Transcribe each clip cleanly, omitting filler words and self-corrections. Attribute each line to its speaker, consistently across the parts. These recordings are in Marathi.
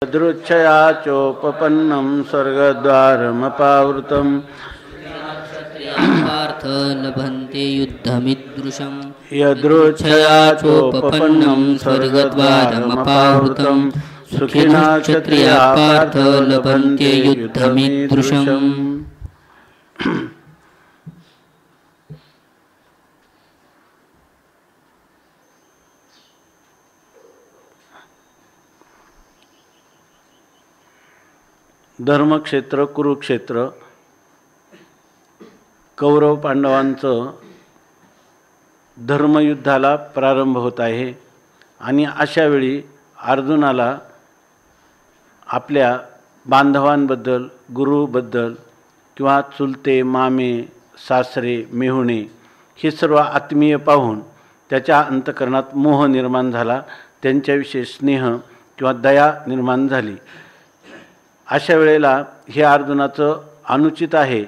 Speaker 1: यदृच्छया चोपपन्नं स्वर्गद्वारमपावृतं
Speaker 2: पार्थ लभन्ते युद्धमिदृशम्
Speaker 1: यदृच्छया चोपपन्नं स्वर्गद्वारमपावृतं सुखिनः क्षत्रियाः पार्थ लभन्ते युद्धमिदृशम्। धर्मक्षेत्र कुरुक्षेत्र कौरव पांडवांचं धर्मयुद्धाला प्रारंभ होत आहे आणि अशा वेळी अर्जुनाला आपल्या बांधवांबद्दल गुरुबद्दल किंवा चुलते मामे सासरे मेहुणे हे सर्व आत्मीय पाहून त्याच्या अंतकरणात मोह निर्माण झाला, त्यांच्याविषयी स्नेह किंवा दया निर्माण झाली। अशा वेळेला हे अर्जुनाचं अनुचित आहे,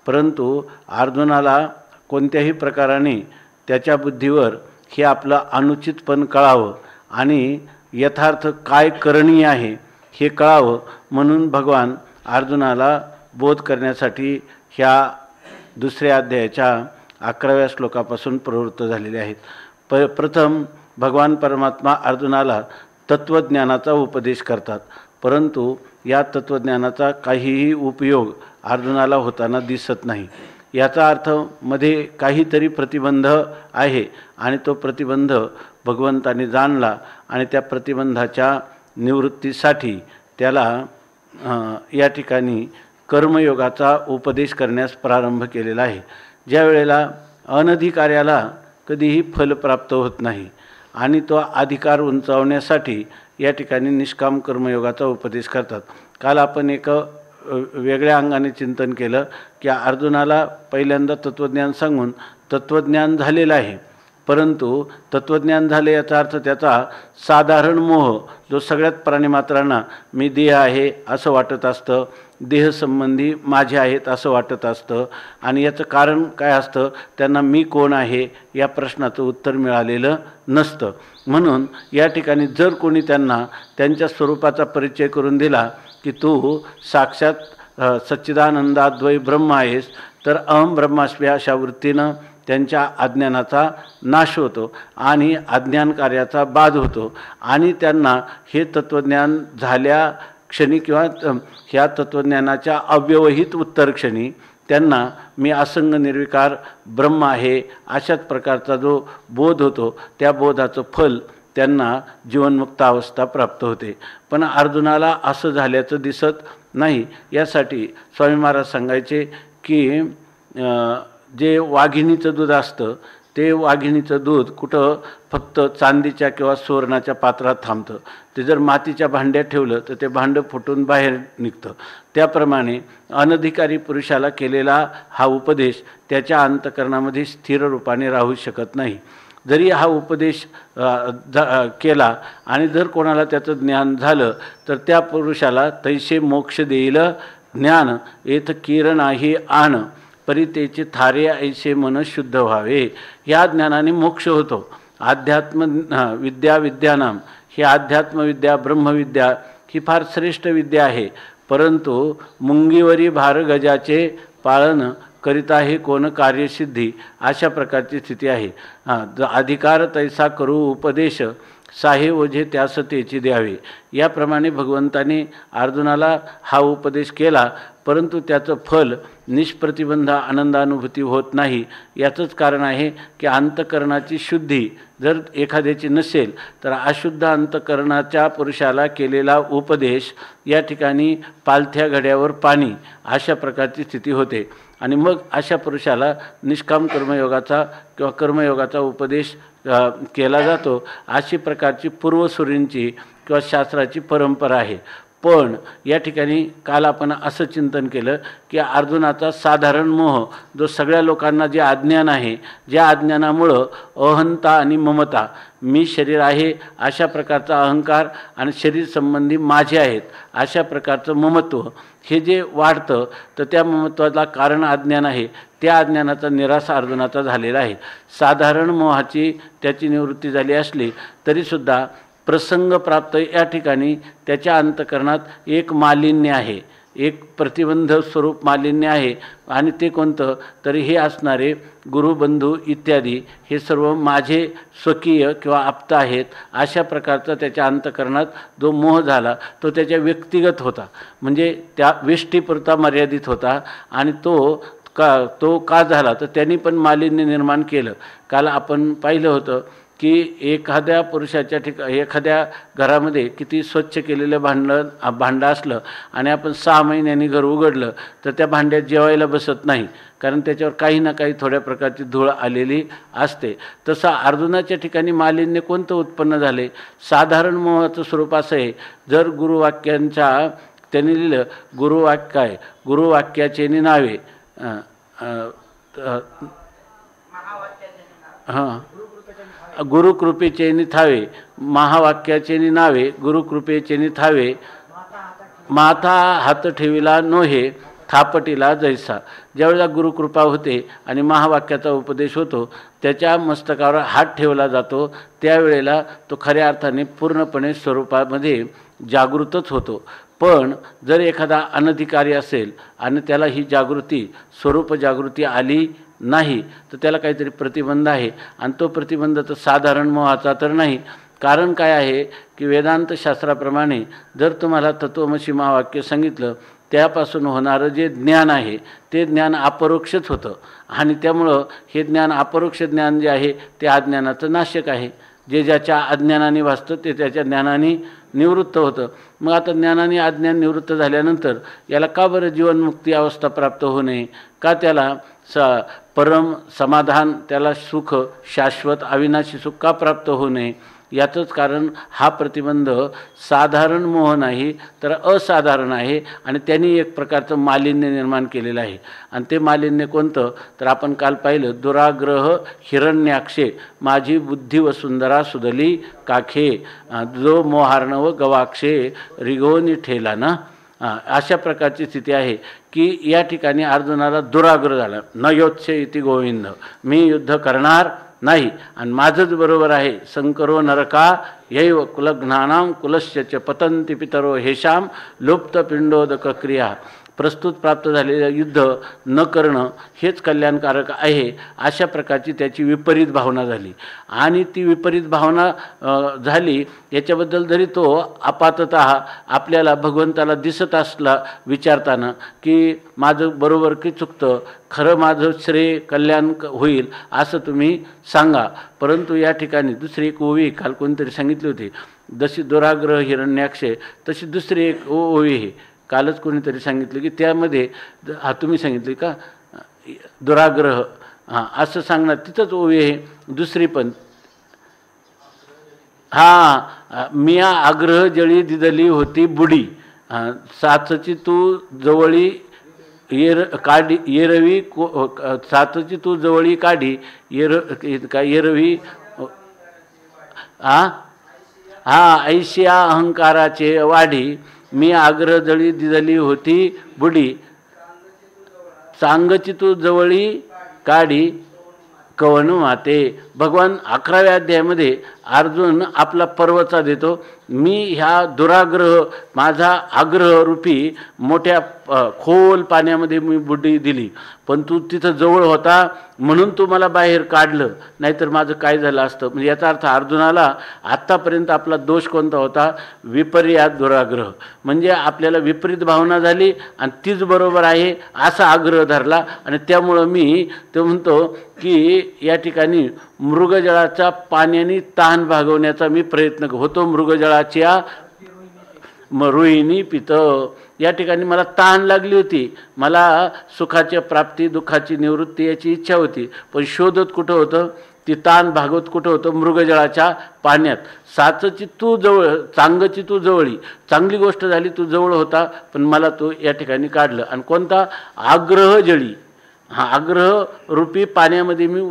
Speaker 1: परंतु अर्जुनाला कोणत्याही प्रकाराने त्याच्या बुद्धीवर हे आपलं अनुचितपण कळावं आणि यथार्थ काय करणीय आहे हे कळावं म्हणून भगवान अर्जुनाला बोध करण्यासाठी ह्या दुसऱ्या अध्यायाच्या 11व्या श्लोकापासून प्रवृत्त झालेले आहेत। प्रथम भगवान परमात्मा अर्जुनाला तत्त्वज्ञानाचा उपदेश करतात, परंतु या तत्त्वज्ञानाचा काहीही उपयोग अर्जुनाला होताना दिसत नाही। याचा अर्थ मध्ये काहीतरी प्रतिबंध आहे आणि तो प्रतिबंध भगवंताने जाणला आणि त्या प्रतिबंधाच्या निवृत्तीसाठी त्याला या ठिकाणी कर्मयोगाचा उपदेश करण्यास प्रारंभ केलेला आहे। ज्या वेळेला अनधिकार्याला कधीही फल प्राप्त होत नाही आणि तो अधिकार उंचावण्यासाठी या ठिकाणी निष्काम कर्मयोगाचा उपदेश करतात। काल आपण एक वेगळ्या अंगाने चिंतन केलं की अर्जुनाला पहिल्यांदा तत्त्वज्ञान सांगून तत्त्वज्ञान झालेलं आहे, परंतु तत्त्वज्ञान झाले याचा अर्थ त्याचा साधारण मोह जो सगळ्यात प्राणीमात्रांना मी देह आहे असं वाटत असतं, देहसंबंधी माझे आहेत असं वाटत असतं आणि याचं कारण काय असतं, त्यांना मी कोण आहे या प्रश्नाचं उत्तर मिळालेलं नसतं। म्हणून या ठिकाणी जर कोणी त्यांना त्यांच्या स्वरूपाचा परिचय करून दिला की तू साक्षात सच्चिदानंदाद्वय ब्रह्म आहेस, तर अहम ब्रह्मास्मी अशा वृत्तीनं त्यांच्या अज्ञानाचा नाश होतो आणि अज्ञान कार्याचा बाध होतो आणि त्यांना हे तत्त्वज्ञान झाल्या क्षणी किंवा ह्या तत्त्वज्ञानाच्या अव्यवहित उत्तर क्षणी त्यांना मी असंग निर्विकार ब्रह्म आहे अशाच प्रकारचा जो बोध होतो, त्या बोधाचं फल त्यांना जीवनमुक्त अवस्था प्राप्त होते। पण अर्जुनाला असं झाल्याचं दिसत नाही। यासाठी स्वामी महाराज सांगायचे की जे वाघिणीचं दूध असतं ते वाघिणीचं दूध कुठं फक्त चांदीच्या किंवा सुवर्णाच्या पात्रात थांबतं, ते जर मातीच्या भांड्यात ठेवलं तर ते भांडं फुटून बाहेर निघतं। त्याप्रमाणे अनधिकारी पुरुषाला केलेला हा उपदेश त्याच्या अंतकरणामध्ये स्थिर रूपाने राहू शकत नाही। जरी हा उपदेश केला आणि जर कोणाला त्याचं ज्ञान झालं तर त्या पुरुषाला तैसे मोक्ष देईल ज्ञान येथ किरण आहे आण परितेचे थारे ऐसे मन शुद्ध व्हावे। या ज्ञानाने मोक्ष होतो। अध्यात्म विद्यानाम ही अध्यात्मविद्या ब्रह्मविद्या ही फार श्रेष्ठ विद्या आहे, परंतु मुंगीवरी भार गजाचे पाळन करीता हे कोण कार्यसिद्धी अशा प्रकारची स्थिती आहे। अधिकार तैसा करू उपदेश साहे ओझे त्यास तेची द्यावे। याप्रमाणे भगवंताने अर्जुनाला हा उपदेश केला, परंतु त्याचं फल निष्प्रतिबंध आनंदानुभूती होत नाही। याचंच कारण आहे की अंतकरणाची शुद्धी जर एखाद्याची नसेल तर अशुद्ध अंतकरणाच्या पुरुषाला केलेला उपदेश या ठिकाणी पालथ्या घड्यावर पाणी अशा प्रकारची स्थिती होते आणि मग अशा पुरुषाला निष्काम कर्मयोगाचा किंवा कर्मयोगाचा उपदेश केला जातो। अशी प्रकारची पूर्वसूरींची किंवा शास्त्राची परंपरा आहे। पण या ठिकाणी काल आपण असं चिंतन केलं की अर्जुनाचा साधारण मोह जो सगळ्या लोकांना जे अज्ञान आहे, ज्या अज्ञानामुळं अहंता आणि ममता मी शरीर आहे अशा प्रकारचा अहंकार आणि शरीर संबंधी माझे आहेत अशा प्रकारचं ममत्व हे जे वाढतं, तर त्या ममत्वाला कारण अज्ञान आहे। त्या अज्ञानाचा निराशा अर्जुनाचा झालेला आहे। साधारण मोहाची त्याची निवृत्ती झाली असली तरीसुद्धा प्रसंग प्राप्त या ठिकाणी त्याच्या अंतःकरणात एक मालिन्य आहे, एक प्रतिबंध स्वरूप मालिन्य आहे. आणि ते कोणतं तर हे असणारे गुरुबंधू इत्यादी हे सर्व माझे स्वकीय किंवा आप्त आहेत. अशा प्रकारचा त्याच्या अंतःकरणात जो मोह झाला तो त्याच्या व्यक्तिगत होता, म्हणजे त्या वेष्टीपुरता मर्यादित होता. आणि तो का झाला तर त्यांनी पण मालिन्य निर्माण केलं. काल आपण पाहिलं होतं की एखाद्या पुरुषाच्या एखाद्या घरामध्ये किती स्वच्छ केलेलं भांडं असलं आणि आपण 6 महिन्यांनी घर उघडलं तर त्या भांड्यात जेवायला बसत नाही, कारण त्याच्यावर काही ना काही थोड्या प्रकारची धूळ आलेली असते. तसं अर्जुनाच्या ठिकाणी मालिन्य कोणतं उत्पन्न झाले? साधारण मोहाचं स्वरूप असं आहे. जर गुरुवाक्यांच्या त्यांनी लिहिलं गुरुवाक्य आहे, गुरुवाक्याचे नावे हां गुरुकृपेचे थावे, महावाक्याचे नावे गुरुकृपेचे थावे, माथा हात ठेविला नोहे थापटीला जैसा. ज्यावेळेला गुरुकृपा होते आणि महावाक्याचा उपदेश होतो, त्याच्या मस्तकावर हात ठेवला जातो, त्यावेळेला तो खऱ्या अर्थाने पूर्णपणे स्वरूपामध्ये जागृतच होतो. पण जर एखादा अनधिकारी असेल आणि त्याला ही जागृती स्वरूप जागृती आली नाही तर त्याला काहीतरी प्रतिबंध आहे. आणि तो प्रतिबंध तर साधारण मोहाचा तर नाही. कारण काय आहे की वेदांत शास्त्राप्रमाणे जर तुम्हाला तत्वमसी महावाक्य सांगितलं, त्यापासून होणारं जे ज्ञान आहे ते ज्ञान अपरोक्षच होतं. आणि त्यामुळं हे ज्ञान अपरोक्ष ज्ञान जे आहे ते अज्ञानाचं नाशक आहे. जे ज्याच्या अज्ञानाने वाचतं ते त्याच्या ज्ञानाने निवृत्त होतं. मग आता ज्ञानाने अज्ञान निवृत्त झाल्यानंतर याला का बरं जीवनमुक्ती अवस्था प्राप्त होऊ नये? का त्याला परम समाधान, त्याला सुख, शाश्वत अविनाशी सुख का प्राप्त होऊ नये? याचंच कारण हा प्रतिबंध साधारण मोह नाही तर असाधारण आहे. आणि त्यांनी एक प्रकारचं मालिन्य निर्माण केलेलं आहे. आणि ते मालिन्य कोणतं तर आपण काल पाहिलं, दुराग्रह हिरण्याक्षे माझी बुद्धी वसुंधरा सुदली काखे, जो मोहार्णव गवाक्षे रिगोनी ठेला ना. अशा प्रकारची स्थिती आहे की या ठिकाणी अर्जुनाला दुराग्रह झाला. न योत्से इति गोविंद, मी युद्ध करणार नाही आणि माझंच बरोबर आहे. संकरो नरका यैव कुलघ्नानां कुलस्य च पतंती पितरो हेशाम लुप्त पिंडोदक क्रिया. प्रस्तुत प्राप्त झालेलं युद्ध न करणं हेच कल्याणकारक आहे. अशा प्रकारची त्याची विपरीत भावना झाली. आणि ती विपरीत भावना झाली याच्याबद्दल जरी तो आपाततः आपल्याला भगवंताला दिसत असला विचारताना की माझं बरोबर की चुकतं, खरं माझं श्रेय कल्याण होईल असं तुम्ही सांगा. परंतु या ठिकाणी दुसरी एक ओवी काल कोणतरी सांगितली होती, जशी दुराग्रह हिरण्याक्षे तशी दुसरी एक ओवी आहे. कालच कोणीतरी सांगितलं की त्यामध्ये तुम्ही सांगितली का दुराग्रह असं सांगणार, तिथंच ओवी आहे दुसरी पण. मिया आग्रह जळी दिदली होती बुडी, साचची तू जवळी काढी येरवी, साचची तू जवळी काढी येरवी. ऐशिया अहंकाराचे वाढी, मी आग्रह जळी दिदली होती बुडी, सांगची तू जवळी काढी कवन माते. भगवान 11व्या अध्यायामध्ये अर्जुन आपला पर्वचा देतो, मी ह्या दुराग्रह माझा आग्रह रूपी मोठ्या खोल पाण्यामध्ये मी बुडी दिली, पण तू तिथं जवळ होता म्हणून तू मला बाहेर काढलं, नाहीतर माझं काय झालं असतं. म्हणजे याचा अर्थ अर्जुनाला आत्तापर्यंत आपला दोष कोणता होता? विपर्यात दुराग्रह. म्हणजे आपल्याला विपरीत भावना झाली आणि तीच बरोबर आहे असा आग्रह धरला. आणि त्यामुळं मी ते म्हणतो की या ठिकाणी मृगजळाचा पाण्याने तहान भागवण्याचा मी प्रयत्न होतो. मृगजळाच्या रोहिणी पित. या ठिकाणी मला तहान लागली होती, मला सुखाच्या प्राप्ती दुःखाची निवृत्ती याची इच्छा होती, पण शोधत कुठं होतं? ती ताण भागवत कुठं होतं? मृगजळाच्या पाण्यात. साचची तू जवळ, चांगची तू जवळी, चांगली गोष्ट झाली, तू जवळ होता पण मला तो या ठिकाणी काढलं. आणि कोणता? आग्रह जळी. आग्रह रूपी पाण्यामध्ये मी,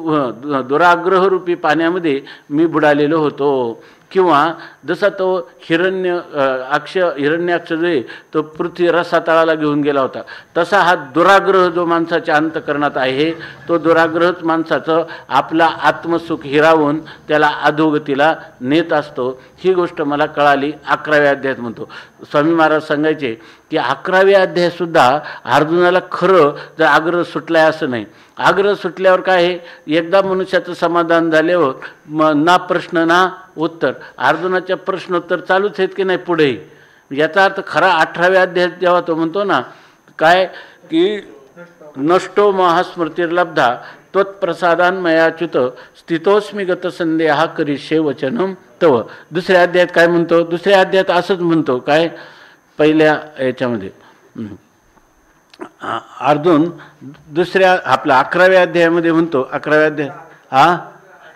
Speaker 1: दुराग्रह रूपी पाण्यामध्ये मी बुडालेलो होतो. किंवा जसा तो हिरण्याक्ष जो आहे तो पृथ्वी रसातळाला घेऊन गेला होता, तसा हा दुराग्रह जो माणसाच्या अंतःकरणात आहे तो दुराग्रहच माणसाचं आपला आत्मसुख हिरावून त्याला अधोगतीला नेत असतो. ही गोष्ट मला कळाली 11व्या अध्यायात म्हणतो. स्वामी महाराज सांगायचे की 11व्या अध्यायातसुद्धा अर्जुनाला खरं जर आग्रह सुटलाय असं नाही. आग्रह सुटल्यावर काय आहे, एकदा मनुष्याचं समाधान झाल्यावर ना प्रश्न ना उत्तर, अर्जुनाच्या प्रश्नोत्तर चालूच आहेत की नाही पुढेही. याचा अर्थ खरा 18व्या अध्यायात जेव्हा तो म्हणतो ना काय की नष्टो महास्मृतिर्लब्धा त्वत्प्रसादान मयाच्युत स्थितोस्मी गत संदेहा करिष्ये वचनम तव. दुसऱ्या अध्यायात काय म्हणतो, दुसऱ्या अध्यायात असंच म्हणतो काय, पहिल्या याच्यामध्ये अर्जुन दुसऱ्या आपल्या 11व्या अध्यायामध्ये म्हणतो, 11व्या अध्याय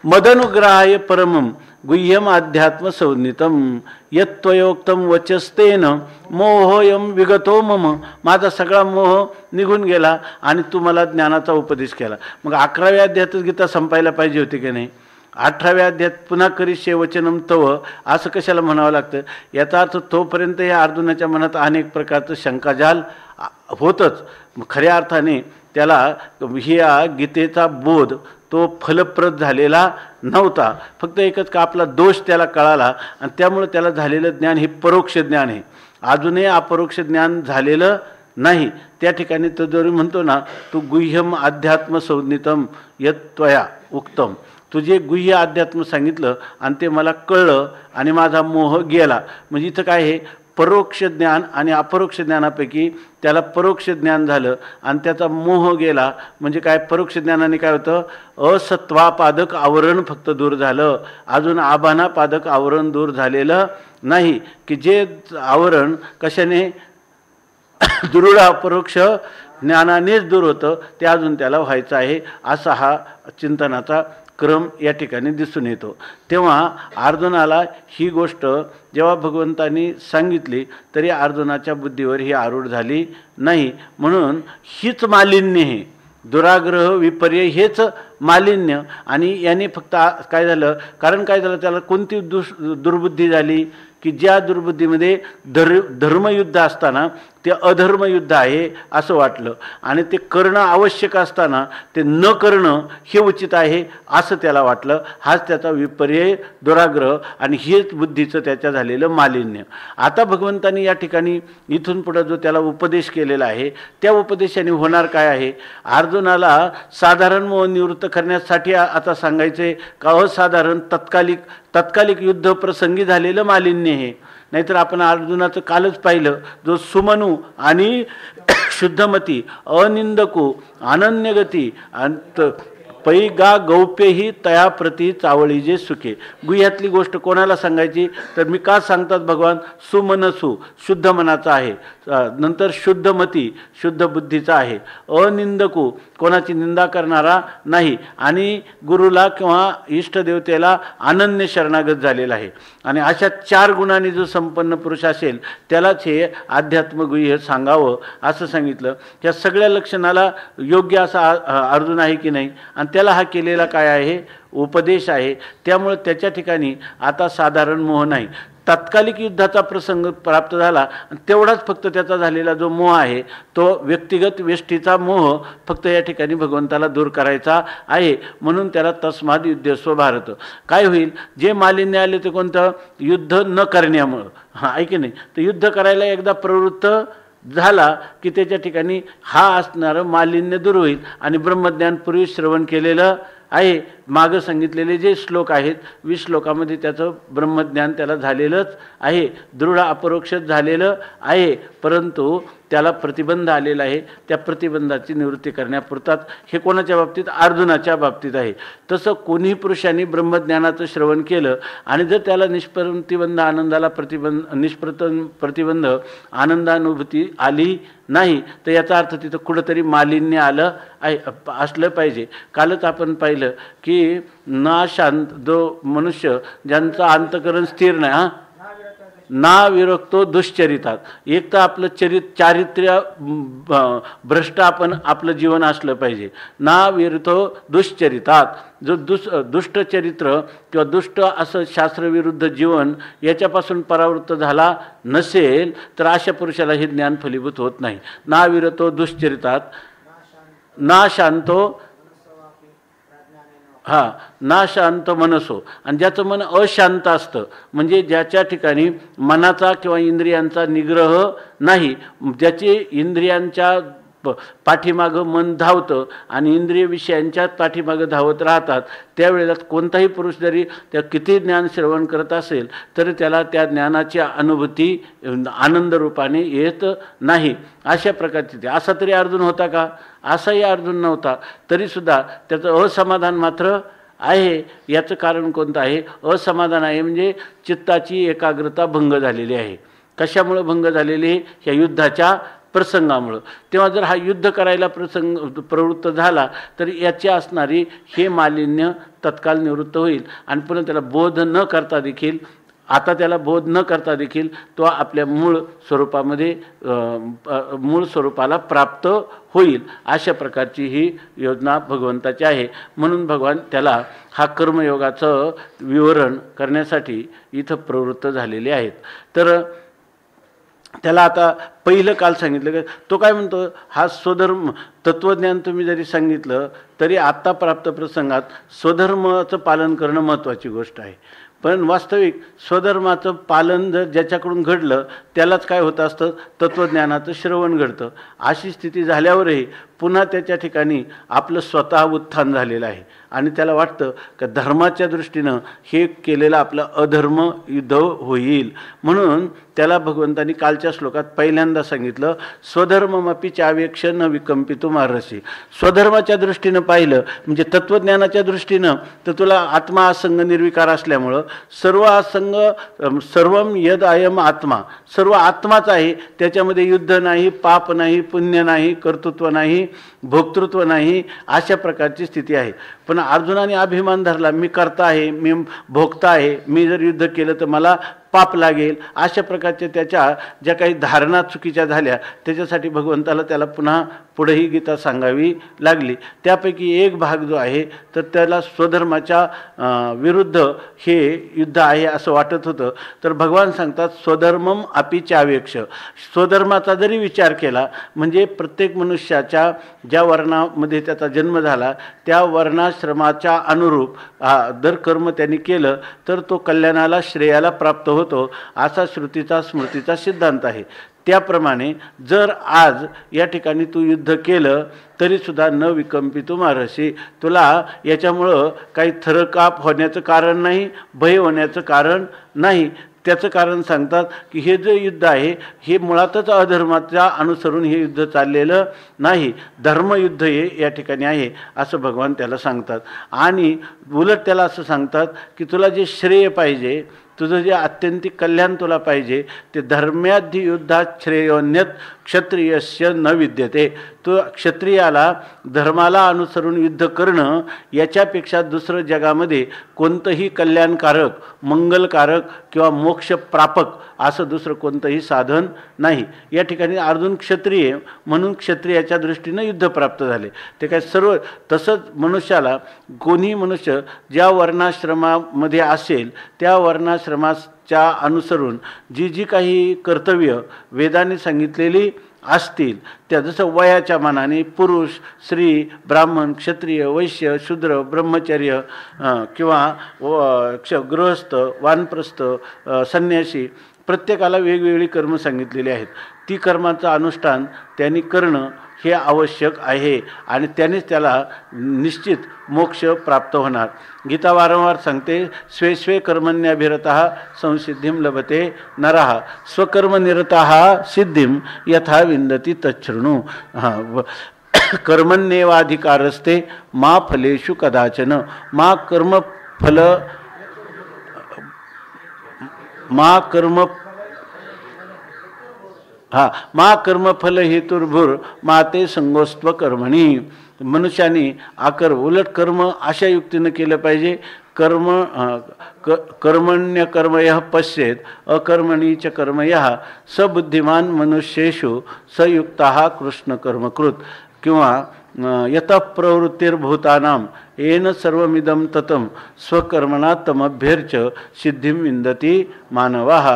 Speaker 1: मदनुग्रहाय परमम गुह्यम अध्यात्म संज्ञितम यत्त्वयोक्तम वचस्तेन मोहोयम विगतो मम. माझा सगळा मोह निघून गेला आणि तू मला ज्ञानाचा उपदेश केला. मग 11व्या अध्यायातच गीता संपायला पाहिजे होती की नाही. 18व्या अध्यायात पुन्हा करिष्ये वचनम तव असं कशाला म्हणावं लागतं. याचा अर्थ तोपर्यंत या अर्जुनाच्या मनात अनेक प्रकारचं शंकाजाल होतच. खऱ्या अर्थाने त्याला ह्या गीतेचा बोध तो फलप्रद झालेला नव्हता. फक्त एकच का आपला दोष त्याला कळाला आणि त्यामुळे त्याला झालेलं ज्ञान हे परोक्ष ज्ञान आहे, अजूनही अपरोक्ष ज्ञान झालेलं नाही. त्या ठिकाणी तो जरी म्हणतो ना तू गुह्यम अध्यात्म संज्ञितम यत्त्वया उक्तम, तुझे गुह्य अध्यात्म सांगितलं आणि ते मला कळलं आणि माझा मोह गेला. म्हणजे इथं काय आहे, परोक्ष ज्ञान आणि अपरोक्ष ज्ञानापैकी त्याला परोक्ष ज्ञान झालं आणि त्याचा मोह गेला. म्हणजे काय, परोक्ष ज्ञानाने काय होतं, असत्वापादक आवरण फक्त दूर झालं, अजून आभानापादक आवरण दूर झालेलं नाही. की जे आवरण कशाने, दृढ अपरोक्ष ज्ञानानेच दूर होतं, ते अजून त्याला व्हायचं आहे. असा हा चिंतनाचा क्रम या ठिकाणी दिसून येतो. तेव्हा अर्जुनाला ही गोष्ट जेव्हा भगवंतांनी सांगितली तरी अर्जुनाच्या बुद्धीवर ही आरूढ झाली नाही. म्हणून हीच मालिन्य हे दुराग्रह विपर्य हेच मालिन्य. आणि याने फक्त काय झालं, कारण काय झालं, त्याला कोणती दुर्बुद्धी झाली की ज्या दुर्बुद्धीमध्ये धर्मयुद्ध असताना ते अधर्मयुद्ध आहे असं वाटलं आणि ते करणं आवश्यक असताना ते न करणं हे उचित आहे असं त्याला वाटलं. हाच त्याचा विपर्य दुराग्रह आणि हेच बुद्धीचं त्याच्या झालेलं मालिन्य. आता भगवंतांनी या ठिकाणी इथून पुढं जो त्याला उपदेश केलेला आहे त्या उपदेशाने होणार काय आहे, अर्जुनाला साधारण मोह निवृत्त करण्यासाठी आता सांगायचे का असाधारण तत्कालिक युद्ध प्रसंगी झालेलं मालिन्य हे. नाहीतर आपण अर्जुनाचं कालच पाहिलं, जो सुमनू आणि शुद्धमती अनिंदको अनन्यगती आणि पैगा गौप्यही तया प्रती चावळी जे सुखे. गुह्यातली गोष्ट कोणाला सांगायची तर मी का सांगतात भगवान, सुमनसू शुद्ध मनाचा आहे, नंतर शुद्धमती शुद्ध बुद्धीचा आहे, अनिंदकू कोणाची निंदा करणारा नाही आणि गुरुला किंवा इष्टदेवतेला अनन्य शरणागत झालेला आहे. आणि अशा 4 गुणांनी जो संपन्न पुरुष असेल त्यालाच हे अध्यात्मगुह्य सांगावं असं सांगितलं. त्या सगळ्या लक्षणाला योग्य असा अर्जुन आहे की नाही आणि त्याला हा केलेला काय आहे, उपदेश आहे. त्यामुळे त्याच्या ठिकाणी आता साधारण मोह नाही, तात्कालिक युद्धाचा प्रसंग प्राप्त झाला आणि तेवढाच फक्त त्याचा झालेला जो मोह आहे तो व्यक्तिगत वेष्टीचा मोह फक्त या ठिकाणी भगवंताला दूर करायचा आहे. म्हणून त्याला तस्माद युद्धस्व भारत. काय होईल, जे मालिन्य आले ते कोणतं, युद्ध न करण्यामुळं. ऐक नाही, तर युद्ध करायला एकदा प्रवृत्त झाला की त्याच्या ठिकाणी हा असणारं मालिन्य दूर होईल. आणि ब्रह्मज्ञान पूर्वी श्रवण केलेलं आहे, मागं सांगितलेले जे श्लोक आहेत 20 श्लोकामध्ये त्याचं ब्रह्मज्ञान त्याला झालेलंच आहे, दृढ अपरोक्ष झालेलं आहे. परंतु त्याला प्रतिबंध आलेला आहे, त्या प्रतिबंधाची निवृत्ती करण्यापुरतात. हे कोणाच्या बाबतीत, अर्जुनाच्या बाबतीत आहे. तसं कोणीही पुरुषांनी ब्रह्मज्ञानाचं श्रवण केलं आणि जर त्याला निष्प्रतिबंध आनंदाला प्रतिबंध आनंदानुभूती आली नाही तर याचा अर्थ तिथं कुठंतरी मालिन्य आलं आहे, असलं पाहिजे. कालच आपण पाहिलं की नाशांत जो मनुष्य ज्यांचं अंतकरण स्थिर नाही, ना विरक्तो दुश्चरितात. एक तर आपलं चारित्र्य भ्रष्ट आपण आपलं जीवन असलं पाहिजे. ना विरतो दुश्चरितात. जो दुष्ट चरित्र किंवा दुष्ट असं शास्त्रविरुद्ध जीवन याच्यापासून परावृत्त झाला नसेल तर अशा पुरुषाला हे ज्ञान फलीभूत होत नाही. ना विरतो दुश्चरितात ना शांतो ना शांत मनसो. आणि ज्याचं मन अशांत असतं म्हणजे ज्याच्या ठिकाणी मनाचा किंवा इंद्रियांचा निग्रह नाही, ज्याचे इंद्रियांच्या पाठीमागं मन धावतं आणि इंद्रिय विषयांच्या पाठीमागं धावत राहतात, त्यावेळेला कोणताही पुरुष जरी त्या किती ज्ञान श्रवण करत असेल तरी त्याला त्या ज्ञानाची अनुभूती आनंद रूपाने येत नाही. अशा प्रकारची ते. असा तरी अर्जुन होता का? असाही अर्जुन नव्हता. तरीसुद्धा त्याचं असमाधान मात्र आहे. याचं कारण कोणतं आहे? असमाधान आहे म्हणजे चित्ताची एकाग्रता भंग झालेली आहे. कशामुळं भंग झालेली आहे? ह्या युद्धाच्या प्रसंगामुळं. तेव्हा जर हा युद्ध करायला प्रवृत्त झाला तर याची असणारी हे मालिन्य तत्काल निवृत्त होईल आणि पुन्हा त्याला बोध न करता देखील तो आपल्या मूळ स्वरूपाला प्राप्त होईल. अशा प्रकारची ही योजना भगवंताची आहे. म्हणून भगवान त्याला हा कर्मयोगाचं विवरण करण्यासाठी इथं प्रवृत्त झालेले आहेत. तर त्याला आता पहिलं काल सांगितलं की तो काय म्हणतो, हा स्वधर्म तत्त्वज्ञान तुम्ही जरी सांगितलं तरी आत्ता प्राप्त प्रसंगात स्वधर्माचं पालन करणं महत्त्वाची गोष्ट आहे. पण वास्तविक स्वधर्माचं पालन जर ज्याच्याकडून घडलं त्यालाच काय होतं असतं, तत्त्वज्ञानाचं श्रवण घडतं. अशी स्थिती झाल्यावरही पुन्हा त्याच्या ठिकाणी आपलं स्वतः उत्थान झालेलं आहे आणि त्याला वाटतं की धर्माच्या दृष्टीनं हे केलेलं आपलं अधर्म युद्ध होईल. म्हणून त्याला भगवंतांनी कालच्या श्लोकात पहिल्यांदा सांगितलं, स्वधर्ममपि चावेक्ष न विकंपितुम अर्हसि. स्वधर्माच्या दृष्टीनं पाहिलं म्हणजे तत्त्वज्ञानाच्या दृष्टीनं तर तुला आत्मा असंग निर्विकार असल्यामुळं सर्वम यद अयम आत्मा, सर्व आत्माच आहे. त्याच्यामध्ये युद्ध नाही, पाप नाही, पुण्य नाही, कर्तृत्व नाही, भोक्तृत्व नाही, अशा प्रकारची स्थिती आहे. पण अर्जुनाने अभिमान धरला, मी करता आहे, मी भोगता आहे, मी जर युद्ध केलं तर मला पाप लागेल. अशा प्रकारच्या त्याच्या ज्या काही धारणा चुकीच्या झाल्या त्याच्यासाठी भगवंताला त्याला पुन्हा पुढेही गीता सांगावी लागली. त्यापैकी एक भाग जो आहे तर त्याला स्वधर्माच्या विरुद्ध हे युद्ध आहे असं वाटत होतं. तर भगवान सांगतात स्वधर्मम अपि चावेक्ष. स्वधर्माचा जरी विचार केला म्हणजे प्रत्येक मनुष्याच्या ज्या वर्णामध्ये त्याचा जन्म झाला त्या वर्णाश्रमाच्या अनुरूप जर कर्म त्यांनी केलं तर तो कल्याणाला श्रेयाला प्राप्त होतो असा श्रुतीचा स्मृतीचा सिद्धांत आहे. त्याप्रमाणे जर आज या ठिकाणी तू युद्ध केलं तरीसुद्धा न विकंपितुम अर्हसि, तुला याच्यामुळं काही थरकाप होण्याचं कारण नाही, भय होण्याचं कारण नाही. त्याचं कारण सांगतात की हे जे युद्ध आहे हे मुळातच अधर्माच्या अनुसरून हे युद्ध चाललेलं नाही, धर्मयुद्ध हे या ठिकाणी आहे असं भगवान त्याला सांगतात. आणि उलट त्याला असं सांगतात की तुला जे श्रेय पाहिजे, तुझं जे आत्यंतिक कल्याण तुला पाहिजे ते धर्म्याधी युद्धात श्रेयोन्यत क्षत्रियस्य न विद्यते. तो क्षत्रियाला धर्माला अनुसरून युद्ध करणं याच्यापेक्षा दुसरं जगामध्ये कोणतंही कल्याणकारक, मंगलकारक किंवा मोक्षप्रापक असं दुसरं कोणतंही साधन नाही. या ठिकाणी अर्जुन क्षत्रिय म्हणून क्षत्रियाच्या दृष्टीनं युद्ध प्राप्त झाले. ते काय सर्व तसंच मनुष्याला कोणी मनुष्य ज्या वर्णाश्रमामध्ये असेल त्या वर्णाश्रमाच्या अनुसरून जी जी काही कर्तव्य वेदाने सांगितलेली असतील त्या जसं वयाच्या मानाने पुरुष, स्त्री, ब्राह्मण, क्षत्रिय, वैश्य, शूद्र, ब्रह्मचर्य किंवा गृहस्थ, वानप्रस्थ, संन्यासी प्रत्येकाला वेगवेगळी कर्म सांगितलेली आहेत. ती कर्माचं अनुष्ठान त्यांनी करणं हे आवश्यक आहे आणि त्यानेच त्याला निश्चित मोक्ष प्राप्त होणार. गीता वारंवार सांगते, स्वे स्वे कर्मण्याभिरतः संसिद्धिं लभते नरः स्वकर्मनिरतः सिद्धिं यथा विंदती तच्छृणु. कर्मण्येवाधिकारस्ते मा फलेषु कदाचन. मा कर्मफल हेतुर्भूर माते संगोस्त्व कर्मणी. मनुष्याने उलट कर्म अशा युक्तीनं केलं पाहिजे कर्मण्यकर्मयः पश्येत अकर्मणी च कर्मयः स बुद्धिमान मनुष्येषु स युक्तः कृष्णकर्मकृत. किंवा यतः प्रवृत्तिर्भूतानां येन सर्वमिदं ततं स्वकर्मणा तमभ्यर्च सिद्धिं विंदती मानवाः.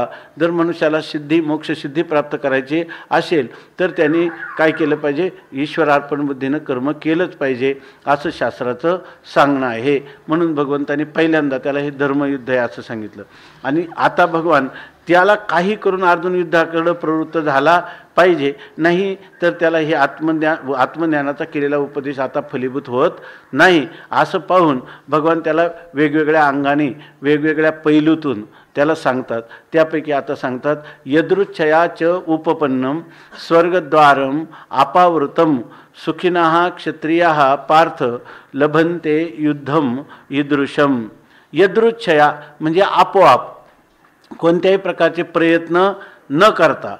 Speaker 1: जर मनुष्याला सिद्धी मोक्षसिद्धी प्राप्त करायची असेल तर त्यांनी काय केलं पाहिजे? ईश्वरार्पण बुद्धीनं कर्म केलंच पाहिजे असं शास्त्राचं सांगणं आहे. म्हणून भगवंतांनी पहिल्यांदा त्याला हे धर्मयुद्ध आहे असं सांगितलं. आणि आता भगवान त्याला काही करून अर्जुन युद्धाकडे प्रवृत्त झाला पाहिजे, नाही तर त्याला हे आत्मज्ञानाचा केलेला उपदेश आता फलीभूत होत नाही असं पाहून भगवान त्याला वेगवेगळ्या अंगाने वेगवेगळ्या पैलूतून त्याला सांगतात. त्यापैकी आता सांगतात यदृच्छया च उपपन्नम स्वर्गद्वारम अपावृतम सुखिनः क्षत्रियाः पार्थ लभन्ते युद्धम ईदृशम. यदृच्छया म्हणजे आपोआप कोणत्याही प्रकारचे प्रयत्न न करता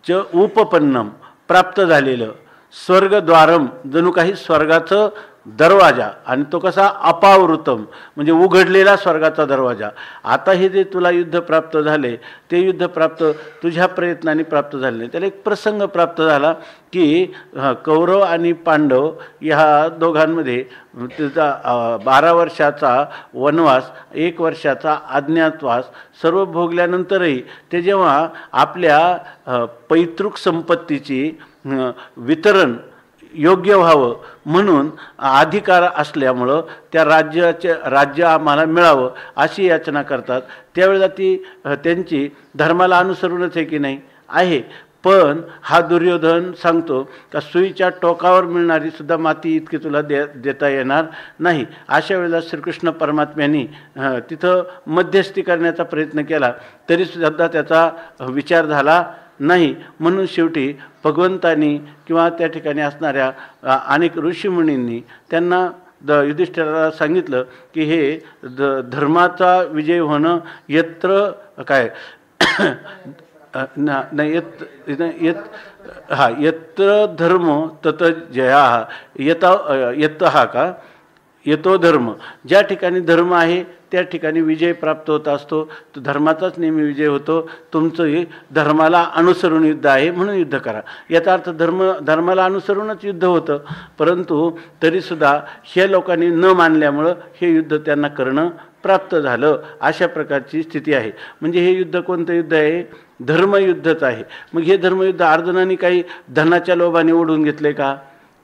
Speaker 1: च उपपन्नम प्राप्त झालेलं स्वर्गद्वारम जणू काही स्वर्गाचं दरवाजा, आणि तो कसा अपावृतम म्हणजे उघडलेला स्वर्गाचा दरवाजा. आता हे जे तुला युद्ध प्राप्त झाले ते युद्ध प्राप्त तुझ्या प्रयत्नाने प्राप्त झाले नाही. त्याला एक प्रसंग प्राप्त झाला की कौरव आणि पांडव ह्या दोघांमध्ये त्याचा 12 वर्षाचा वनवास 1 वर्षाचा अज्ञातवास सर्व भोगल्यानंतरही ते जेव्हा आपल्या पैतृक संपत्तीची वितरण योग्य व्हावं म्हणून अधिकार असल्यामुळं त्या राज्य आम्हाला मिळावं अशी याचना करतात. त्यावेळेला ती त्यांची धर्माला अनुसरूनच आहे की नाही आहे. पण हा दुर्योधन सांगतो का सुईच्या टोकावर मिळणारी सुद्धा माती इतकी तुला देता येणार नाही. अशा वेळेला श्रीकृष्ण परमात्म्यांनी तिथं मध्यस्थी करण्याचा प्रयत्न केला तरीसुद्धा त्याचा विचार झाला नाही. म्हणून शेवटी भगवंतांनी किंवा त्या ठिकाणी असणाऱ्या अनेक ऋषीमुनींनी त्यांना युधिष्ठिराला सांगितलं की हे धर्माचा विजय होणं यत्र काय यत्र धर्म तत जया यतः का येतो धर्म. ज्या ठिकाणी धर्म आहे त्या ठिकाणी विजय प्राप्त होत असतो. तो धर्माचाच नेहमी विजय होतो. तुमचं धर्माला अनुसरून युद्ध आहे म्हणून युद्ध करा. याचा अर्थ धर्माला अनुसरूनच युद्ध होतं. परंतु तरीसुद्धा हे लोकांनी न मानल्यामुळं हे युद्ध त्यांना करणं प्राप्त झालं. अशा प्रकारची स्थिती आहे. म्हणजे हे युद्ध कोणतं युद्ध आहे? धर्मयुद्धच आहे. मग हे धर्मयुद्ध अर्जुनाने काही धनाच्या लोभाने ओढून घेतले का?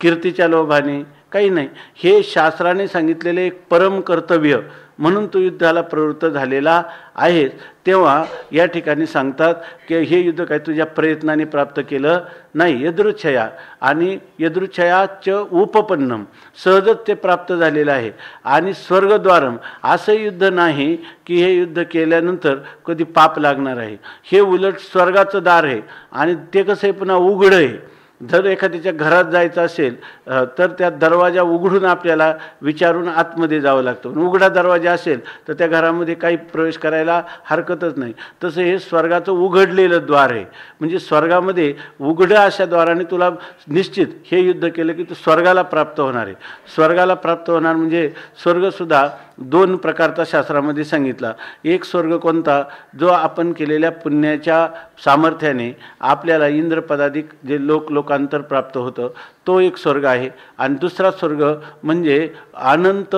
Speaker 1: कीर्तीच्या लोभाने? काही नाही. हे शास्त्राने सांगितलेले एक परम कर्तव्य म्हणून तो युद्धाला प्रवृत्त झालेला आहे. तेव्हा या ठिकाणी सांगतात की हे युद्ध काय तुझ्या प्रयत्नाने प्राप्त केलं नाही. यदृच्छया आणि यदृच्छयाच उपपन्नम सहजच ते प्राप्त झालेलं आहे. आणि स्वर्गद्वारम असं युद्ध नाही की हे युद्ध केल्यानंतर कधी पाप लागणार आहे. हे उलट स्वर्गाचं दार आहे आणि ते कसं आहे पुन्हा उघडं आहे. जर एखाद्याच्या घरात जायचं असेल तर त्या दरवाजा उघडून आपल्याला विचारून आतमध्ये जावं लागतं. उघडा दरवाजा असेल तर त्या घरामध्ये काही प्रवेश करायला हरकतच नाही. तसं हे स्वर्गाचं उघडलेलं द्वार आहे. म्हणजे स्वर्गामध्ये उघड्या अशा द्वाराने तुला निश्चित हे युद्ध केलं की तू स्वर्गाला प्राप्त होणार आहे. स्वर्गाला प्राप्त होणार म्हणजे स्वर्गसुद्धा 2 प्रकारचा शास्त्रामध्ये सांगितला. एक स्वर्ग कोणता? जो आपण केलेल्या पुण्याच्या सामर्थ्याने आपल्याला इंद्रपदाधिक जे लोकांतर प्राप्त होतं तो एक स्वर्ग आहे. आणि दुसरा स्वर्ग म्हणजे अनंत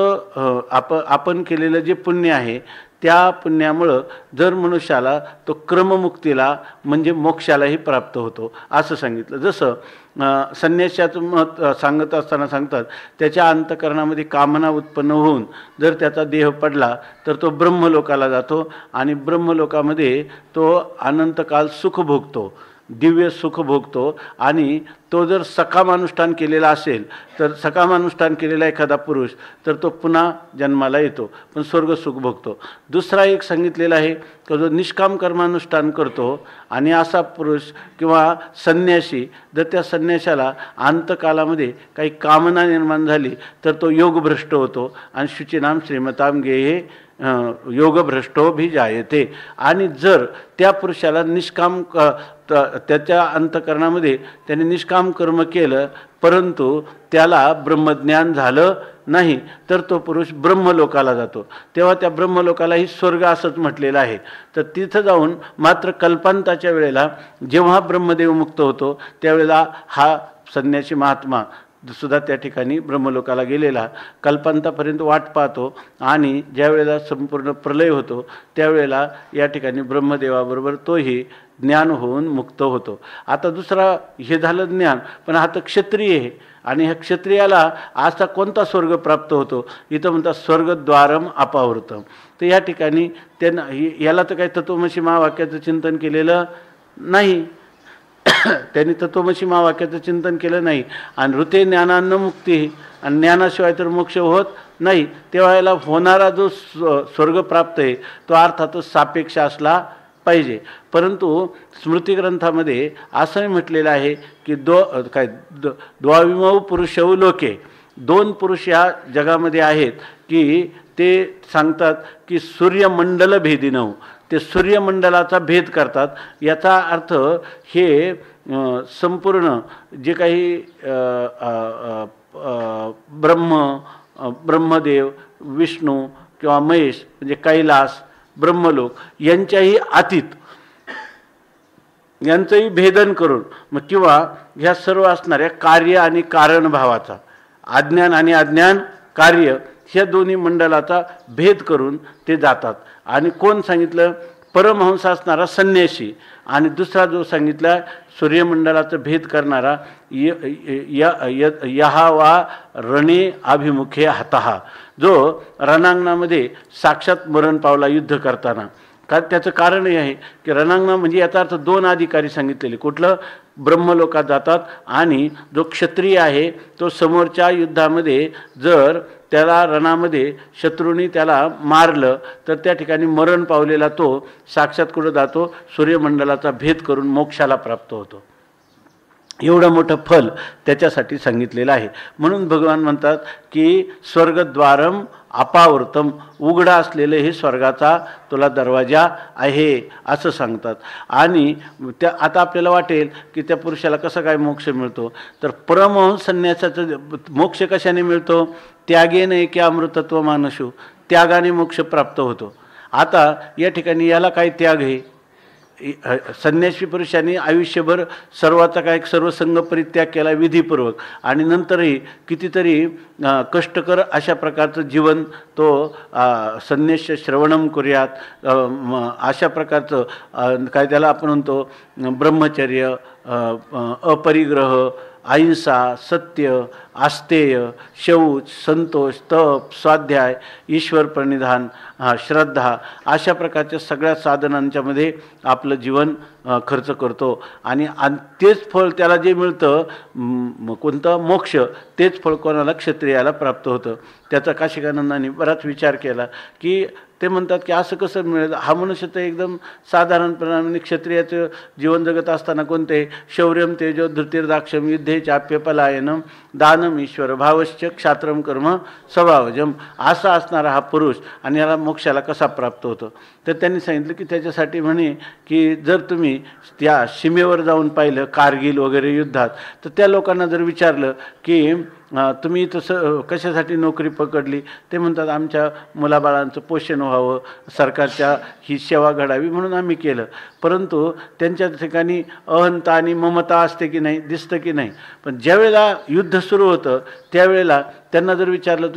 Speaker 1: आपण केलेलं जे पुण्य आहे त्या पुण्यामुळं जर मनुष्याला तो क्रममुक्तीला म्हणजे मोक्षालाही प्राप्त होतो असं सांगितलं. जसं संन्यासाचं मत सांगत असताना सांगतात त्याच्या अंतःकरणामध्ये कामना उत्पन्न होऊन जर त्याचा देह पडला तर तो ब्रह्मलोकाला जातो आणि ब्रह्मलोकामध्ये तो अनंतकाल सुख भोगतो, दिव्य सुख भोगतो. आणि तो जर सकामानुष्ठान केलेला असेल तर सकामानुष्ठान केलेला एखादा पुरुष तर तो पुन्हा जन्माला येतो पण स्वर्ग सुख भोगतो. दुसरा एक सांगितलेला आहे की जो निष्काम कर्मानुष्ठान करतो आणि असा पुरुष किंवा संन्यासी जर त्या संन्याशाला अंतकालामध्ये काही कामना निर्माण झाली तर तो योगभ्रष्ट होतो आणि शुचिनाम श्रीमताम गेहे योगभ्रष्टो भी जायते. आणि जर त्या पुरुषाला निष्काम त्याच्या अंतःकरणामध्ये त्याने निष्काम कर्म केलं परंतु त्याला ब्रह्मज्ञान झालं नाही तर तो पुरुष ब्रह्मलोकाला जातो. तेव्हा त्या ब्रह्मलोकालाही स्वर्ग असंच म्हटलेलं आहे. तर तिथं जाऊन मात्र कल्पांताच्या वेळेला जेव्हा ब्रह्मदेव मुक्त होतो त्यावेळेला हा संन्यासी महात्मा सुद्धा त्या ठिकाणी ब्रह्मलोकाला गेलेला कल्पांतापर्यंत वाट पाहतो. आणि ज्या वेळेला संपूर्ण प्रलय होतो त्यावेळेला या ठिकाणी ब्रह्मदेवाबरोबर तोही ज्ञान होऊन मुक्त होतो. आता दुसरा हे झालं ज्ञान, पण हा तर क्षत्रिय आहे आणि ह्या क्षत्रियाला असा कोणता स्वर्ग प्राप्त होतो? इथं म्हणतात स्वर्गद्वारम अपावृतम. तर या ठिकाणी त्यांना याला तर काही तत्वमसी महावाक्याचं चिंतन केलेलं नाही. त्यांनी तत्वमसी महावाक्याचं चिंतन केलं नाही. आणि ऋते ज्ञानान्न मुक्ती, आणि ज्ञानाशिवाय तर मोक्ष होत नाही. तेव्हा याला होणारा जो स्वर्ग प्राप्त आहे तो अर्थातच सापेक्ष असला पाहिजे. परंतु स्मृतिग्रंथामध्ये असंही म्हटलेलं आहे की द्वाविमौ पुरुषौ लोके, दोन पुरुष या जगामध्ये आहेत की ते सांगतात की सूर्यमंडल भेदिनौ, ते सूर्यमंडलाचा भेद करतात. याचा अर्थ हे संपूर्ण जे काही ब्रह्मदेव, विष्णू किंवा महेश म्हणजे कैलास, ब्रह्मलोक यांच्याही अतीत यांचंही भेदन करून मग किंवा ह्या सर्व असणाऱ्या कार्य आणि कारण भावाचा, अज्ञान आणि अज्ञान कार्य ह्या दोन्ही मंडलाचा भेद करून ते जातात. आणि कोण सांगितलं? परमहंस असणारा संन्यासी. आणि दुसरा जो सांगितला सूर्यमंडलाचा भेद करणारा यहा वा रणे अभिमुखे हतहा, जो रणांगणामध्ये साक्षात मरण पावला युद्ध करताना. त्याचं कारण हे आहे की रणांगण म्हणजे याचा अर्थ दोन अधिकारी सांगितलेले. कुठलं? ब्रह्मलोकात जातात आणि जो क्षत्रिय आहे तो समोरच्या युद्धामध्ये जर त्याला रणामध्ये शत्रूंनी त्याला मारलं तर त्या ठिकाणी मरण पावलेला तो साक्षात कुठं जातो? सूर्यमंडलाचा भेद करून मोक्षाला प्राप्त होतो. एवढं मोठं फल त्याच्यासाठी सांगितलेलं आहे. म्हणून भगवान म्हणतात की स्वर्गद्वारम अपावृतम, उघडा असलेलं हे स्वर्गाचा तुला दरवाजा आहे असं सांगतात. आणि त्या आता आपल्याला वाटेल की त्या पुरुषाला कसं काय मोक्ष मिळतो? तर परमहंस संन्यासाचं मोक्ष कशाने मिळतो? त्यागेने की अमृतत्व मानशू, त्यागाने मोक्ष प्राप्त होतो. आता या ठिकाणी याला काय त्याग आहे? संन्यासी पुरुषांनी आयुष्यभर सर्वाचा काय सर्वसंग परित्याग केला विधीपूर्वक आणि नंतरही कितीतरी कष्टकर अशा प्रकारचं जीवन तो संन्यास्य श्रवणम कुर्यात, अशा प्रकारचं काय त्याला आपण म्हणतो ब्रह्मचर्य, अपरिग्रह, अहिंसा, सत्य, आस्तेय, शौच, संतोष, तप, स्वाध्याय, ईश्वर प्रणिधान, श्रद्धा अशा प्रकारच्या सगळ्या साधनांच्यामध्ये आपलं जीवन खर्च करतो. आणि तेच फळ त्याला जे मिळतं कोणतं? मोक्ष. तेच फळ कोणाला? क्षत्रियाला प्राप्त होतं. त्याचा काशिकानंदांनी बराच विचार केला की ते म्हणतात की असं कसं मिळेल? हा मनुष्य तर एकदम साधारणपणाने क्षत्रियाचं जीवन जगत असताना कोणते? शौर्यम तेजो धृतिर्दाक्षम युद्धे चाप्य पलायनम दानम ईश्वर भावश्च क्षात्रम कर्म स्वभावजम, असा असणारा हा पुरुष आणि याला मोक्षाला कसा प्राप्त होतो? तर त्यांनी सांगितलं की त्याच्यासाठी म्हणे की जर तुम्ही त्या सीमेवर जाऊन पाहिलं कारगिल वगैरे युद्धात, तर त्या लोकांना जर विचारलं की तुम्ही तसं कशासाठी नोकरी पकडली? ते म्हणतात आमच्या मुलाबाळांचं पोषण व्हावं, सरकारच्या ही सेवा घडावी म्हणून आम्ही केलं. परंतु त्यांच्या ठिकाणी अहंता आणि ममता असते की नाही? दिसतं की नाही? पण ज्यावेळेला युद्ध सुरू होतं त्यावेळेला त्यांना जर विचारलं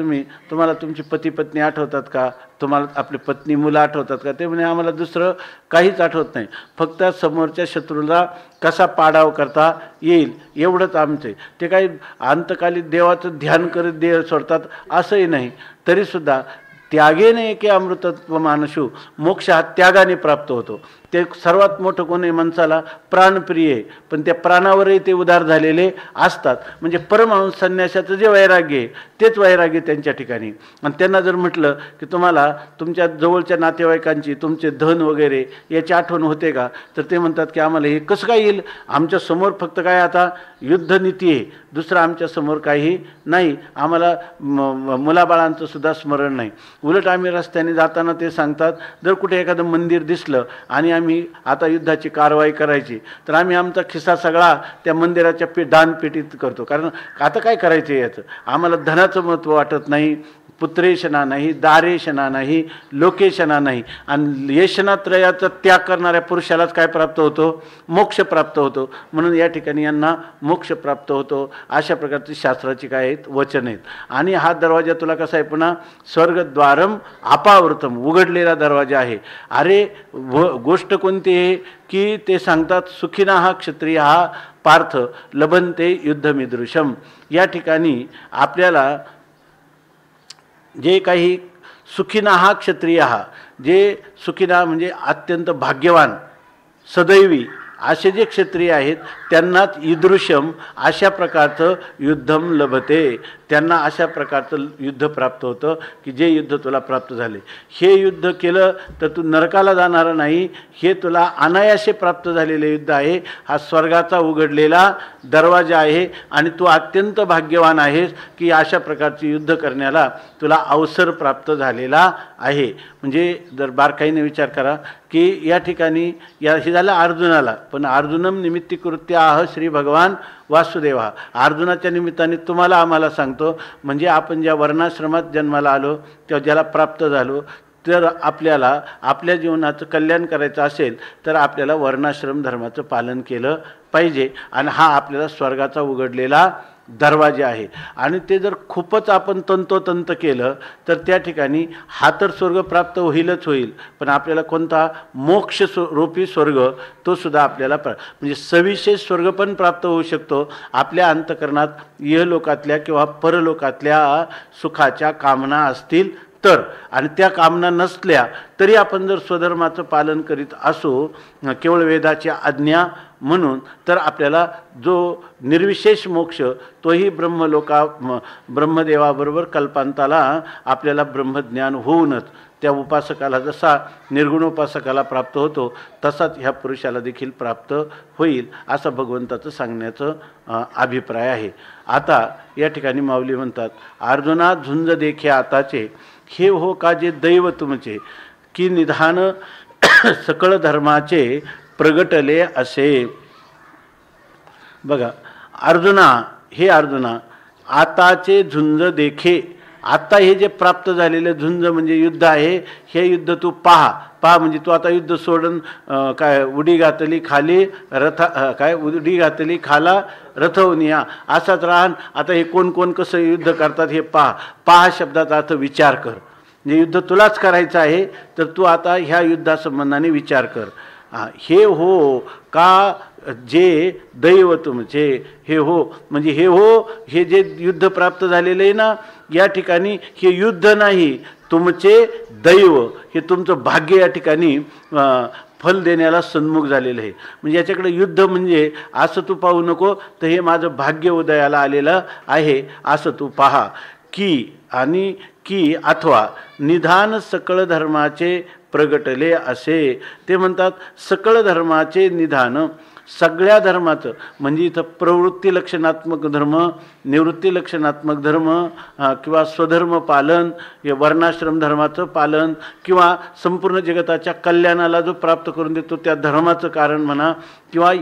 Speaker 1: तुम्हाला तुमची पती पत्नी आठवतात का? तुम्हाला आपली पत्नी मुलं आठवतात का? ते म्हणे आम्हाला दुसरं काहीच आठवत नाही, फक्त समोरच्या शत्रूला कसा पाडाव करता येईल एवढंच आमचं आहे. ते काही अंतकाली देवाचं ध्यान करत देव सोडतात असंही नाही. तरीसुद्धा त्यागेने की अमृतत्व मानशू, मोक्ष हा त्यागाने प्राप्त होतो. ते सर्वात मोठं कोण आहे माणसाला? प्राणप्रिय आहे, पण त्या प्राणावरही ते उदार झालेले असतात. म्हणजे परमहंस संन्यासाचं जे वैराग्य आहे तेच वैराग्य त्यांच्या ठिकाणी. आणि त्यांना जर म्हटलं की तुम्हाला तुमच्या जवळच्या नातेवाईकांची, तुमचे धन वगैरे याची आठवण होते का, तर ते म्हणतात की आम्हाला हे कसं काय येईल, आमच्या समोर फक्त काय आता युद्धनीती आहे, दुसरं आमच्या समोर काही नाही, आम्हाला मुलाबाळांचं सुद्धा स्मरण नाही. उलट आम्ही रस्त्याने जाताना ते सांगतात, जर कुठे एखादं मंदिर दिसलं आणि आम्ही आता युद्धाची कारवाई करायची तर आम्ही आमचा खिस्सा सगळा त्या मंदिराच्या दानपेटीत करतो. कारण आता काय करायचं याचं, आम्हाला धनाचं महत्त्व वाटत नाही, पुत्रेशना नाही, दारेशना नाही, लोकेशना नाही. आणि येशनात्रयाचा त्याग करणाऱ्या पुरुषालाच काय प्राप्त होतो? मोक्ष प्राप्त होतो. म्हणून या ठिकाणी यांना मोक्ष प्राप्त होतो. अशा प्रकारची शास्त्राची काय आहेत? वचन आहेत. आणि हा दरवाजा तुला कसा आहे? पुन्हा स्वर्गद्वारम अपावृतम, उघडलेला दरवाजा आहे. अरे गोष्ट कोणती आहे की ते सांगतात सुखिना हा क्षत्रिय हा पार्थ लभंते युद्धमिदृशम. या ठिकाणी आपल्याला जे काही सुखिना हा क्षत्रिय हा, जे सुखिना म्हणजे अत्यंत भाग्यवान, सदैवी असे जे क्षत्रिय आहेत त्यांनाच ईदृशम अशा प्रकारचं युद्धम लभते, त्यांना अशा प्रकारचं युद्ध प्राप्त होतं की जे युद्ध तुला प्राप्त झाले. हे युद्ध केलं तर तू नरकाला जाणार नाही, हे तुला अनायासे प्राप्त झालेले युद्ध आहे. हा स्वर्गाचा उघडलेला दरवाजा आहे आणि तू अत्यंत भाग्यवान आहेस की अशा प्रकारचे युद्ध करण्याला तुला अवसर प्राप्त झालेला आहे. म्हणजे जर बारकाईने विचार करा की या ठिकाणी हे झालं अर्जुनाला, पण अर्जुनम निमित्तीकृत्य आह श्री भगवान वासुदेवा. अर्जुनाच्या निमित्ताने तुम्हाला आम्हाला सांगतो, म्हणजे आपण ज्या वर्णाश्रमात जन्माला आलो तेव्हा ज्याला प्राप्त झालो, तर आपल्याला आपल्या जीवनाचं कल्याण करायचं असेल तर आपल्याला वर्णाश्रम धर्माचं पालन केलं पाहिजे. आणि हा आपल्याला स्वर्गाचा उघडलेला दरवाजे आहे. आणि ते जर खूपच आपण तंतोतंत केलं तर त्या ठिकाणी हा तर स्वर्ग प्राप्त होईलच होईल, पण आपल्याला कोणता मोक्ष रूपी स्वर्ग तो सुद्धा आपल्याला म्हणजे सविशेष स्वर्ग पण प्राप्त होऊ शकतो आपल्या अंतःकरणात इहलोकातल्या किंवा परलोकातल्या सुखाच्या कामना असतील तर. आणि त्या कामना नसल्या तरी आपण जर स्वधर्माचं पालन करीत असो केवळ वेदाची आज्ञा म्हणून, तर आपल्याला जो निर्विशेष मोक्ष तोही ब्रह्मदेवाबरोबर कल्पांताला आपल्याला ब्रह्मज्ञान होऊनच त्या उपासकाला जसा निर्गुणोपासकाला प्राप्त होतो तसाच ह्या पुरुषाला देखील प्राप्त होईल असं भगवंताचं सांगण्याचं अभिप्राय आहे. आता या ठिकाणी माऊली म्हणतात, अर्जुना झुंज देखे आताचे हे हो का जे दैव तुमचे की निधान सकळ धर्माचे प्रगटले असे. बघा अर्जुना, हे अर्जुना, आताचे झुंज देखे, आता हे जे प्राप्त झालेले झुंज म्हणजे युद्ध आहे, हे युद्ध तू पहा म्हणजे तू आता युद्ध सोडून काय उडी घातली खाली उडी घातली खाला रथवनिया असाच राहन. आता हे कोण कोण कसं युद्ध करतात हे पहा शब्दाचा अर्थ विचार कर. म्हणजे युद्ध तुलाच करायचं आहे तर तू आता ह्या युद्धासंबंधाने विचार कर. हे हो का जे दैव तुमचे, हे हो म्हणजे हे हो, हे जे युद्ध प्राप्त झालेलं आहे ना, या ठिकाणी हे युद्ध नाही, तुमचे दैव, हे तुमचं भाग्य या ठिकाणी फल देण्याला सन्मुख झालेलं आहे. म्हणजे याच्याकडे युद्ध म्हणजे असं तू पाहू नको, तर हे माझं भाग्य उदयाला आलेलं आहे असं तू पहा. की अथवा निधान सकळ धर्माचे प्रगटले असे. ते म्हणतात सकळ धर्माचे निधान, सगळ्या धर्माचं म्हणजे इथं प्रवृत्ती लक्षणात्मक धर्म, निवृत्ती लक्षणात्मक धर्म किंवा स्वधर्म पालन, हे वर्णाश्रम धर्माचं पालन किंवा संपूर्ण जगताच्या कल्याणाला जो प्राप्त करून देतो त्या धर्माचं कारण म्हणा, किंवा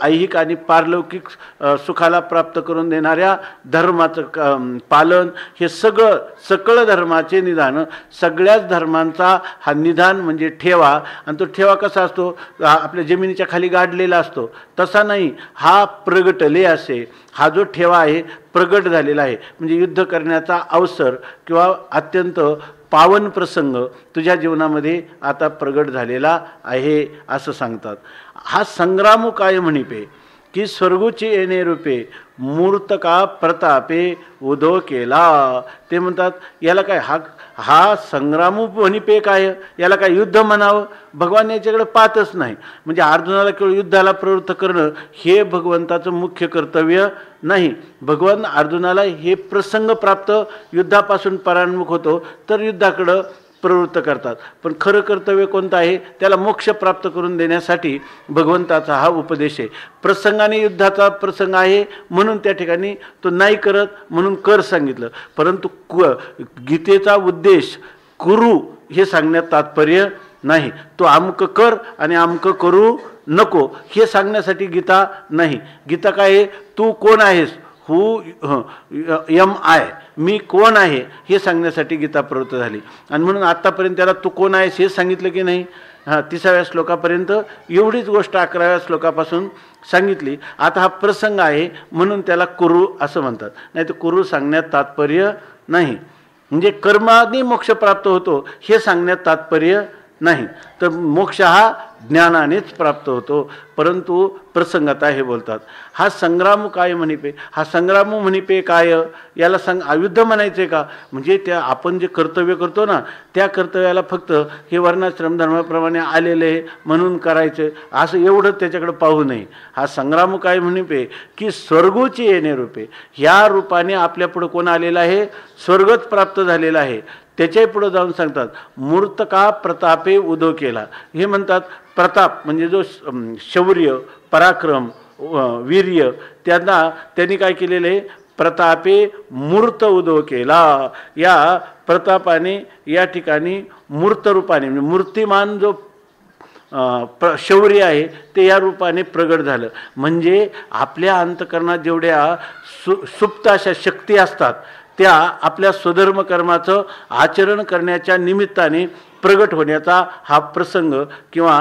Speaker 1: ऐहिक आणि पारलौकिक सुखाला प्राप्त करून देणाऱ्या धर्माचं पालन, हे सगळं सकळ धर्माचे निधान. सगळ्याच धर्मांचा हा निधान म्हणजे ठेवा. आणि तो ठेवा कसा असतो? आपल्या जमिनीच्या खाली गाडलेला असतो तसा नाही, हा प्रगटले असे. हा जो ठेवा आहे प्रगट झालेला आहे, म्हणजे युद्ध करण्याचा अवसर किंवा अत्यंत पावन प्रसंग तुझ्या जीवनामध्ये आता प्रगट झालेला आहे असं सांगतात. हा संग्राम काय म्हणिपे की स्वर्गूची येणे रूपे मूर्त का प्रतापे उदो केला. ते म्हणतात याला काय हा संग्रामू वनिपे काय, याला काय युद्ध म्हणावं. भगवान याच्याकडे पाहतच नाही. म्हणजे अर्जुनाला केवळ युद्धाला प्रवृत्त करणं हे भगवंताचं मुख्य कर्तव्य नाही. भगवान अर्जुनाला हे प्रसंग प्राप्त युद्धापासून परान्मुख होतो तर युद्धाकडं प्रवृत्त करतात. पण खरं कर्तव्य कोणतं आहे, त्याला मोक्ष प्राप्त करून देण्यासाठी भगवंताचा हा उपदेश आहे. प्रसंगाने युद्धाचा प्रसंग आहे म्हणून त्या ठिकाणी तो नाही करत म्हणून कर सांगितलं. परंतु गीतेचा उद्देश कुरु हे सांगण्यात तात्पर्य नाही. तो अमुक कर आणि अमुक करू नको हे सांगण्यासाठी गीता नाही. गीता काय आहे, तू कोण आहेस, आय, मी कोण आहे हे सांगण्यासाठी गीता प्रवृत्त झाली. आणि म्हणून आत्तापर्यंत त्याला तू कोण आहेस हे सांगितलं की नाही. 30व्या श्लोकापर्यंत एवढीच गोष्ट 11व्या श्लोकापासून सांगितली. आता हा प्रसंग आहे म्हणून त्याला कुरु असं म्हणतात. नाही तर कुरु सांगण्यात तात्पर्य नाही. म्हणजे कर्माने मोक्ष प्राप्त होतो हे सांगण्यात तात्पर्य नाही. तर मोक्ष हा ज्ञानानेच प्राप्त होतो. परंतु प्रसंगता हे बोलतात. हा संग्राम काय म्हणिपे, हा संग्राम म्हणिपे काय, याला युद्ध म्हणायचे का. म्हणजे त्या आपण जे कर्तव्य करतो ना त्या कर्तव्याला फक्त हे वर्णाश्रम धर्माप्रमाणे आलेले म्हणून करायचे असं एवढं त्याच्याकडे पाहू नये. हा संग्राम काय म्हणिपे की स्वर्गोची येणे रूपे, ह्या रूपाने आपल्या पुढे कोण आलेला आहे, स्वर्गच प्राप्त झालेला आहे. त्याच्याही पुढे जाऊन सांगतात मूर्त का प्रतापे उदो केला. हे म्हणतात प्रताप म्हणजे जो शौर्य पराक्रम वीर्य त्यांनी काय केलेलं आहे, प्रतापे मूर्त उदो केला. या प्रतापाने या ठिकाणी मूर्त रूपाने म्हणजे मूर्तिमान जो शौर्य आहे ते या रूपाने प्रगट झालं. म्हणजे आपल्या अंतःकरणात जेवढ्या सुप्त अशा शक्ती असतात त्या आपल्या स्वधर्म कर्माचं आचरण करण्याच्या निमित्ताने प्रगट होण्याचा हा प्रसंग किंवा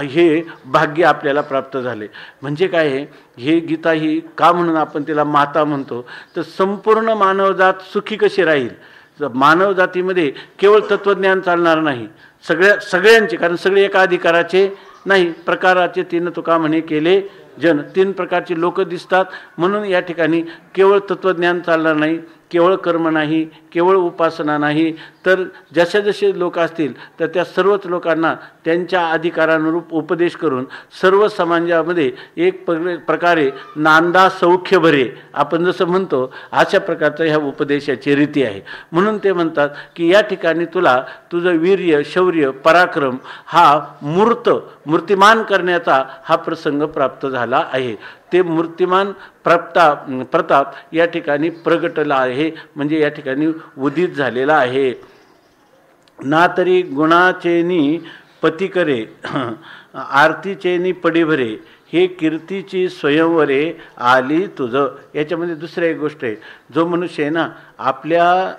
Speaker 1: हे भाग्य आपल्याला प्राप्त झाले. म्हणजे काय आहे, हे गीता ही का म्हणून आपण तिला माता म्हणतो, तर संपूर्ण मानवजात सुखी कशी राहील. मानव जातीमध्ये केवळ तत्त्वज्ञान चालणार नाही, सगळ्यांचे, कारण सगळे एका अधिकाराचे नाही, प्रकाराचे 3 तुका म्हणे केले जन, 3 प्रकारची लोक दिसतात. म्हणून या ठिकाणी केवळ तत्त्वज्ञान चालणार नाही, केवळ कर्म नाही, केवळ उपासना नाही, तर जसे जसे लोक असतील तर त्या सर्वच लोकांना त्यांच्या अधिकारानुरूप उपदेश करून सर्व समाजामध्ये एक प्रकारे नांदा सौख्य भरे आपण जसं म्हणतो अशा प्रकारचं ह्या उपदेशाची रीती आहे. म्हणून ते म्हणतात की या ठिकाणी तुला तुझं वीर्य शौर्य पराक्रम हा मूर्तिमान करण्याचा हा प्रसंग प्राप्त झाला आहे. ते मूर्तिमान प्रताप या ठिकाणी प्रगटला आहे, म्हणजे या ठिकाणी उदित झालेला आहे. ना तरी गुणाचेनी पती करे आरतीचेनी पडी भरे, हे कीर्तीची स्वयंवरे आली तुझं. याच्यामध्ये दुसरी एक गोष्ट आहे, जो मनुष्य आहे ना आपल्या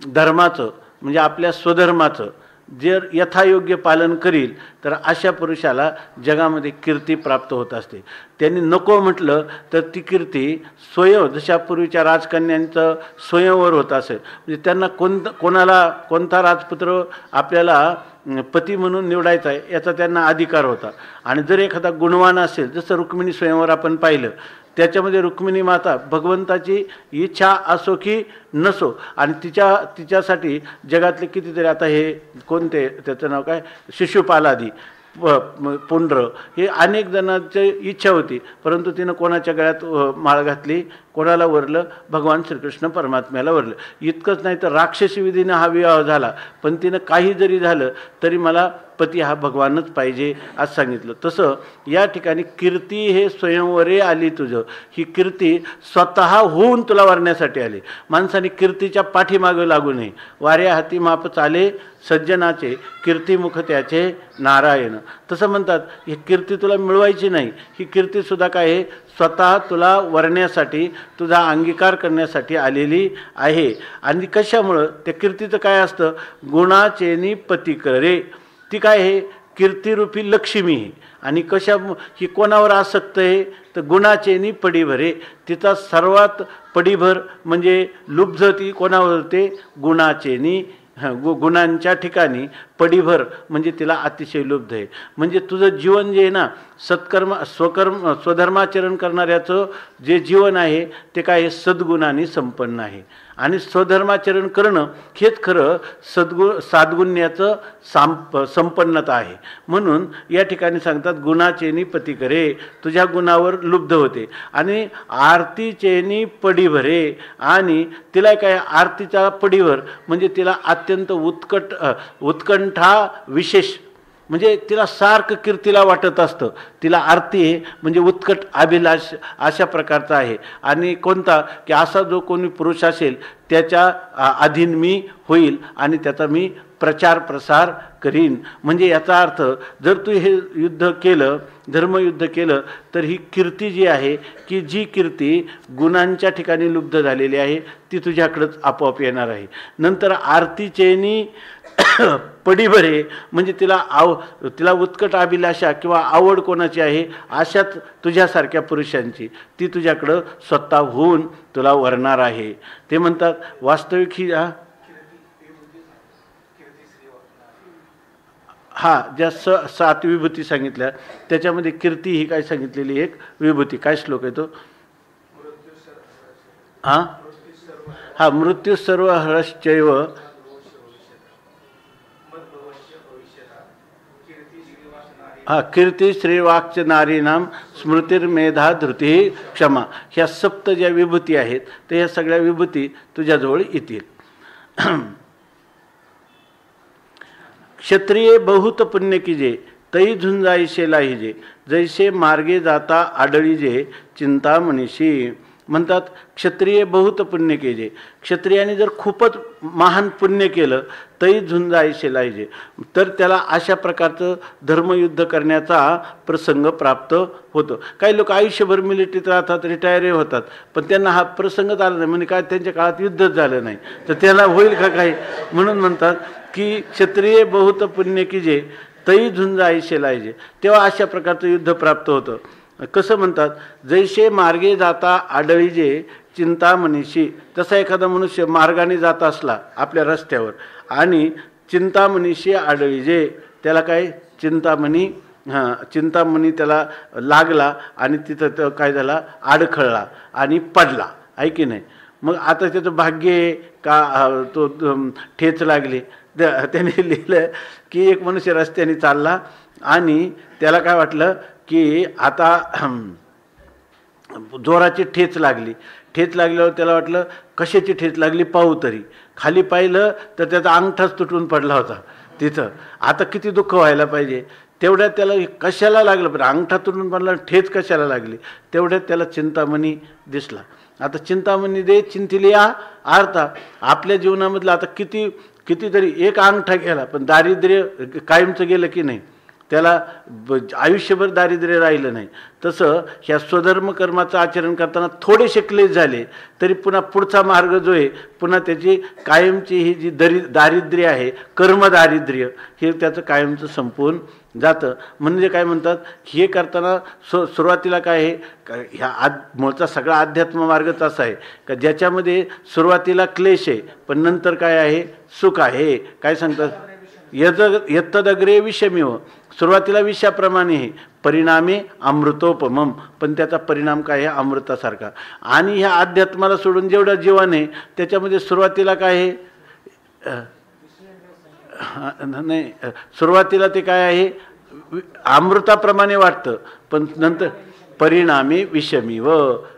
Speaker 1: धर्माचं म्हणजे आपल्या स्वधर्माचं जर यथायोग्य पालन करील तर अशा पुरुषाला जगामध्ये कीर्ती प्राप्त होत असते. त्यांनी नको म्हटलं तर ती कीर्ती जशा पूर्वीच्या राजकन्यांचं स्वयंवर होत असेल. म्हणजे त्यांना कोणता राजपुत्र आपल्याला पती म्हणून निवडायचा आहे याचा त्यांना अधिकार होता. आणि जर एखादा गुणवान असेल, जसं रुक्मिणी स्वयंवर आपण पाहिलं, त्याच्यामध्ये रुक्मिणी माता भगवंताची इच्छा असो की नसो आणि तिच्यासाठी जगातले कितीतरी, आता हे कोणते त्याचं नाव काय, शिशुपालादी पुंड्र, हे अनेक जणांची इच्छा होती, परंतु तिनं कोणाच्या गळ्यात माळ घातली, कोणाला वरलं, भगवान श्रीकृष्ण परमात्म्याला वरलं. इतकंच नाही तर राक्षसी विधीनं हा विवाह झाला, पण तिनं काही जरी झालं तरी मला पती हा भगवानच पाहिजे असं सांगितलं. तसं या ठिकाणी कीर्ती हे स्वयंवरे आली तुझं, ही कीर्ती स्वतः होऊन तुला वरण्यासाठी आली. माणसाने कीर्तीच्या पाठीमागं लागू नये. वाऱ्या हाती माप चाले सज्जनाचे, कीर्तिमुख त्याचे नारायण. तसं म्हणतात ही कीर्ती तुला मिळवायची नाही, ही कीर्तीसुद्धा काय आहे, स्वतः तुला वरण्यासाठी, तुझा अंगीकार करण्यासाठी आलेली आहे. आणि कशामुळं, त्या कीर्तीचं काय असतं, गुणाचेनी पती करे. ती काय आहे, कीर्तिरूपी लक्ष्मी. आणि ही कोणावर आसक्त आहे, तर गुणाचेनी पडीभरे. तिचा सर्वात पडीभर म्हणजे लुब्ध ती कोणावर होते, गुणाचेनी, गुणांच्या ठिकाणी पडीभर म्हणजे तिला अतिशय लुब्ध आहे. म्हणजे तुझं जीवन जे आहे ना स्वधर्माचरण करणाऱ्याचं जे जीवन आहे ते काय आहे, सद्गुणांनी संपन्न आहे. आणि स्वधर्माचरण करणं हेच खरं साद्गुण्याचं संपन्नता आहे. म्हणून या ठिकाणी सांगतात, गुणाचेनी पती करे, तुझ्या गुणावर लुब्ध होते. आणि आरतीचेनी पडी भरे, आणि तिला काय आरतीच्या पडीवर म्हणजे तिला अत्यंत उत्कंठा विशेष, म्हणजे तिला सारखं कीर्तीला वाटत असतं. तिला आरती आहे म्हणजे उत्कट अभिलाष अशा प्रकारचा आहे. आणि कोणता की असा जो कोणी पुरुष असेल त्याच्या अधीन मी होईल आणि त्याचा मी प्रचार प्रसार करीन. म्हणजे याचा अर्थ जर तू हे युद्ध केलं, धर्मयुद्ध केलं, तर ही कीर्ती जी आहे की जी कीर्ती गुणांच्या ठिकाणी लुब्ध झालेली आहे ती तुझ्याकडंच आपोआप येणार आहे. नंतर आरतीचेनी पडी भरे म्हणजे तिला उत्कट अभिलाषा किंवा आवड कोणाची आहे अशाच तुझ्यासारख्या पुरुषांची ती तुझ्याकडं स्वतः होऊन तुला वरणार आहे. ते म्हणतात वास्तविक ही ज्या 7 विभूती सांगितल्या त्याच्यामध्ये कीर्ती ही काय सांगितलेली एक विभूती. काय श्लोक आहे तो? मृत्यू सर्व हरश्चैव कीर्ती श्रीवाक्च नारीनाम स्मृतिर्मेधा धृती क्षमा. ह्या 7 ज्या विभूती आहेत तर ह्या सगळ्या विभूती तुझ्याजवळ येतील. क्षत्रिये बहुत पुण्य कीजे तई झुंजाईशे लाहिजे, जैसे मार्गे जाता आडळीजे चिंता मनीषी. म्हणतात क्षत्रिय बहुत पुण्य केजे, क्षत्रियाने जर खूपच महान पुण्य केलं तई झुंजाईशे लाहिजे, तर त्याला अशा प्रकारचं धर्मयुद्ध करण्याचा प्रसंग प्राप्त होतो. काही लोक आयुष्यभर मिलिटरीत राहतात, रिटायरही होतात, पण त्यांना हा प्रसंगच आला नाही. म्हणजे काय त्यांच्या काळात युद्धच झालं नाही, तर त्याला होईल का काही. म्हणून म्हणतात की क्षत्रिय बहुत पुण्य कीजे तई झुंजाईशे लाहिजे, तेव्हा अशा प्रकारचं युद्ध प्राप्त होतं. कसं म्हणतात, जैसे मार्गे जाता आडळीजे चिंता मनीषी. तसा एखादा मनुष्य मार्गाने जात असला आपल्या रस्त्यावर आणि चिंतामणीशी आडळीजे, त्याला काय चिंतामणी त्याला लागला आणि तिथं काय झाला, आडखळला आणि पडला, आहे की नाही. मग आता त्याचं भाग्य आहे का तो ठेच लागली. त्याने लिहिलं की एक मनुष्य रस्त्याने चालला आणि त्याला काय वाटलं की आता जोराची ठेच लागली. ठेच लागल्यावर त्याला वाटलं कशाची ठेच लागली पाहू तरी. खाली पाहिलं तर त्याचा अंगठाच तुटून पडला होता तिथं. आता किती दुःख व्हायला पाहिजे. तेवढ्यात त्याला कशाला लागलं, पण अंगठा तुटून पडला, ठेच कशाला लागली. तेवढ्यात त्याला चिंतामणी दिसला. आता चिंतामणी दे चिंतिलिया आरता. आपल्या जीवनामधलं आता कितीतरी एक अंगठा गेला, पण दारिद्र्य कायमचं गेलं की नाही, त्याला आयुष्यभर दारिद्र्य राहिलं नाही. तसं ह्या स्वधर्म कर्माचं आचरण करताना थोडेसे क्लेश झाले तरी पुन्हा पुढचा मार्ग जो आहे, पुन्हा त्याची कायमची ही जी दारिद्र्य आहे, कर्मदारिद्र्य, हे त्याचं कायमचं संपवून जातं. म्हणजे काय म्हणतात, हे करताना सुरुवातीला काय आहे, ह्या मूळचा सगळा अध्यात्म मार्गच असा आहे का ज्याच्यामध्ये सुरुवातीला क्लेश आहे पण नंतर काय आहे, सुख आहे. काय सांगतात, यत्तदग्रे विषमिव. सुरुवातीला विषाप्रमाणे आहे, परिणामे अमृतोपमम, पण त्याचा परिणाम काय आहे, अमृतासारखा. आणि ह्या अध्यात्माला सोडून जेवढं जीवन आहे त्याच्यामध्ये सुरुवातीला काय आहे, नाही, सुरुवातीला ते काय आहे, अमृताप्रमाणे वाटतं, पण नंतर परिणामी विषमीव.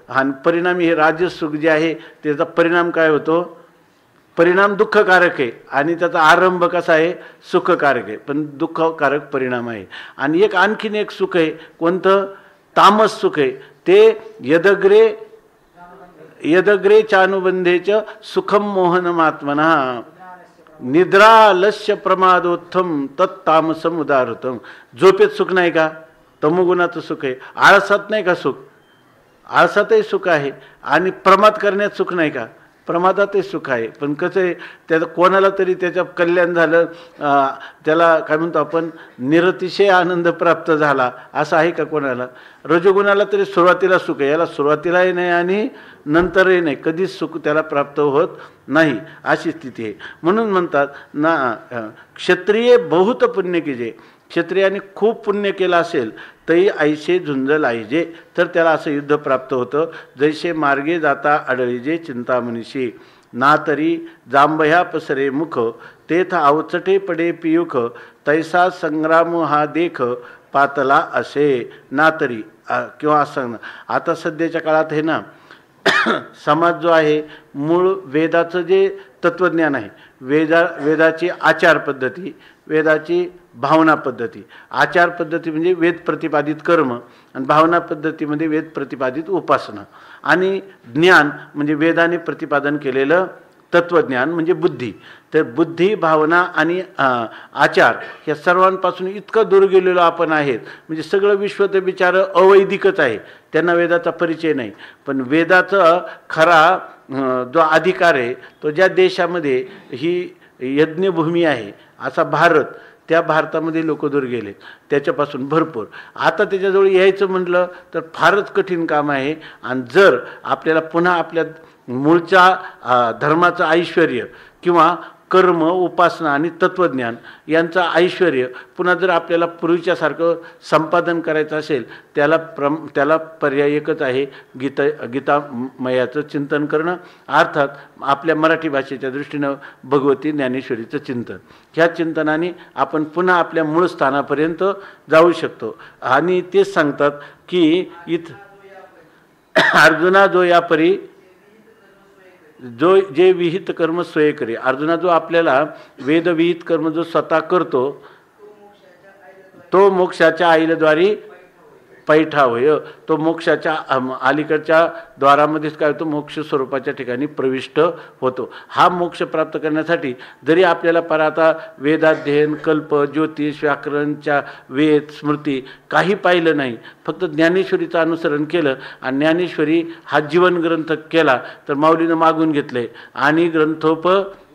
Speaker 1: आणि परिणामी हे राजसुख जे आहे त्याचा परिणाम काय होतो, परिणाम दुःखकारक आहे आणि त्याचा आरंभ कसा आहे, सुखकारक आहे, पण दुःखकारक परिणाम आहे. आणि एक आणखीन एक सुख आहे, कोणतं, तामस सुख आहे. ते यदग्रे चानुबंधेच सुखम मोहनमात्मना निद्रालस्य प्रमादोत्थम तत्तामसम उदाहृतम. झोपेत सुख नाही का, तमोगुणाचं सुख आहे. आळसात नाही का सुख, आळसातही सुख आहे. आणि प्रमाद करण्यात सुख नाही का, प्रमादातही सुख आहे. पण कसं आहे, त्याचं कोणाला तरी त्याचं कल्याण झालं, त्याला काय म्हणतो आपण, निरतिशय आनंद प्राप्त झाला, असं आहे का कोणाला. रजोगुणाला तरी सुरुवातीला सुख आहे, याला सुरुवातीलाही नाही आणि नंतरही नाही, कधीच सुख त्याला प्राप्त होत नाही, अशी स्थिती आहे. म्हणून म्हणतात ना, क्षत्रिय बहुत पुण्य कीजे, क्षत्रियाने खूप पुण्य केलं असेल तै ऐसे झुंज लाईजे, तर त्याला असं युद्ध प्राप्त होतं. जैसे मार्गे जाता आढळीजे चिंतामणीशी, ना तरी जांभया पसरे मुख, तेथ अवचटे पडे पियुख, तैसा संग्राम हा देख, पातला असे. ना तरी किंवा असं आता सध्याच्या काळात हे ना समाज जो आहे मूळ वेदाचं जे तत्त्वज्ञान आहे, वेदाची आचार पद्धती, वेदाची भावना पद्धती. आचार पद्धती म्हणजे वेद प्रतिपादित कर्म आणि भावना पद्धतीमध्ये वेद प्रतिपादित उपासना, आणि ज्ञान म्हणजे वेदाने प्रतिपादन केलेलं तत्त्वज्ञान म्हणजे बुद्धी. तर बुद्धी, भावना आणि आचार या सर्वांपासून इतकं दूर गेलेलो आपण आहेत. म्हणजे सगळं विश्व तर बिचारं अवैदिकच आहे, त्यांना वेदाचा परिचय नाही. पण वेदाचा खरा जो अधिकार आहे तो ज्या देशामध्ये ही यज्ञभूमी आहे असा भारत, त्या भारतामध्ये लोक दूर गेले त्याच्यापासून भरपूर. आता त्याच्याजवळ यायचं म्हटलं तर फारच कठीण काम आहे. आणि जर आपल्याला पुन्हा आपल्या मूळच्या धर्माचं ऐश्वर्य किंवा कर्म, उपासना आणि तत्त्वज्ञान यांचं ऐश्वर्य पुन्हा जर आपल्याला पूर्वीच्यासारखं संपादन करायचं असेल, त्याला पर्याय एकच आहे, गीतामयाचं चिंतन करणं, अर्थात आपल्या मराठी भाषेच्या दृष्टीनं भगवती ज्ञानेश्वरीचं चिंतन. ह्या चिंतनाने आपण पुन्हा आपल्या मूळ स्थानापर्यंत जाऊ शकतो. आणि तेच सांगतात की अर्जुना जो या परी जे विहित कर्म स्वय करे. अर्जुना जो आपल्याला वेदविहित कर्म जो स्वतः करतो तो मोक्षाच्या आईलद्वारी पैठा होय. तो मोक्षाच्या अलीकडच्या द्वारामध्येच काय होतो, मोक्ष स्वरूपाच्या ठिकाणी प्रविष्ट होतो. हा मोक्ष प्राप्त करण्यासाठी जरी आपल्याला पर आता वेदाध्ययन, कल्प, ज्योतिष, व्याकरणच्या वेद, स्मृती काही पाहिलं नाही, फक्त ज्ञानेश्वरीचं अनुसरण केलं आणि ज्ञानेश्वरी हा जीवन ग्रंथ केला तर माऊलीनं मागून घेतलंय, आणि ग्रंथोप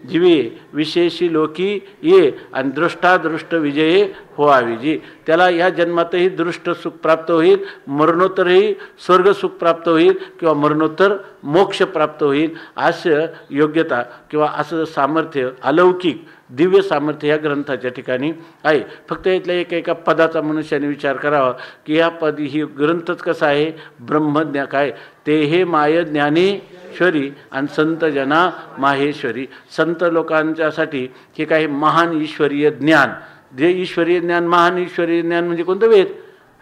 Speaker 1: जीवे विशेषी लोकी ये आणि दृष्टादृष्ट विजये होवाविजी. त्याला या जन्मातही दृष्ट सुख प्राप्त होईल, मरणोत्तरही स्वर्ग सुख प्राप्त होईल किंवा मरणोत्तर मोक्ष प्राप्त होईल. असं योग्यता किंवा असं सामर्थ्य, अलौकिक दिव्य सामर्थ्य या ग्रंथाच्या ठिकाणी आहे. फक्त इथल्या एका पदाचा मनुष्याने विचार करावा की या पदी ही ग्रंथच कसा आहे, ब्रह्मज्ञा काय ते हे माय ज्ञानेश्वरी आणि संत जना माहेश्वरी. संत लोकांच्यासाठी हे काही महान ईश्वरीय ज्ञान, जे ईश्वरीय ज्ञान, महान ईश्वरीय ज्ञान म्हणजे कोणतं वेद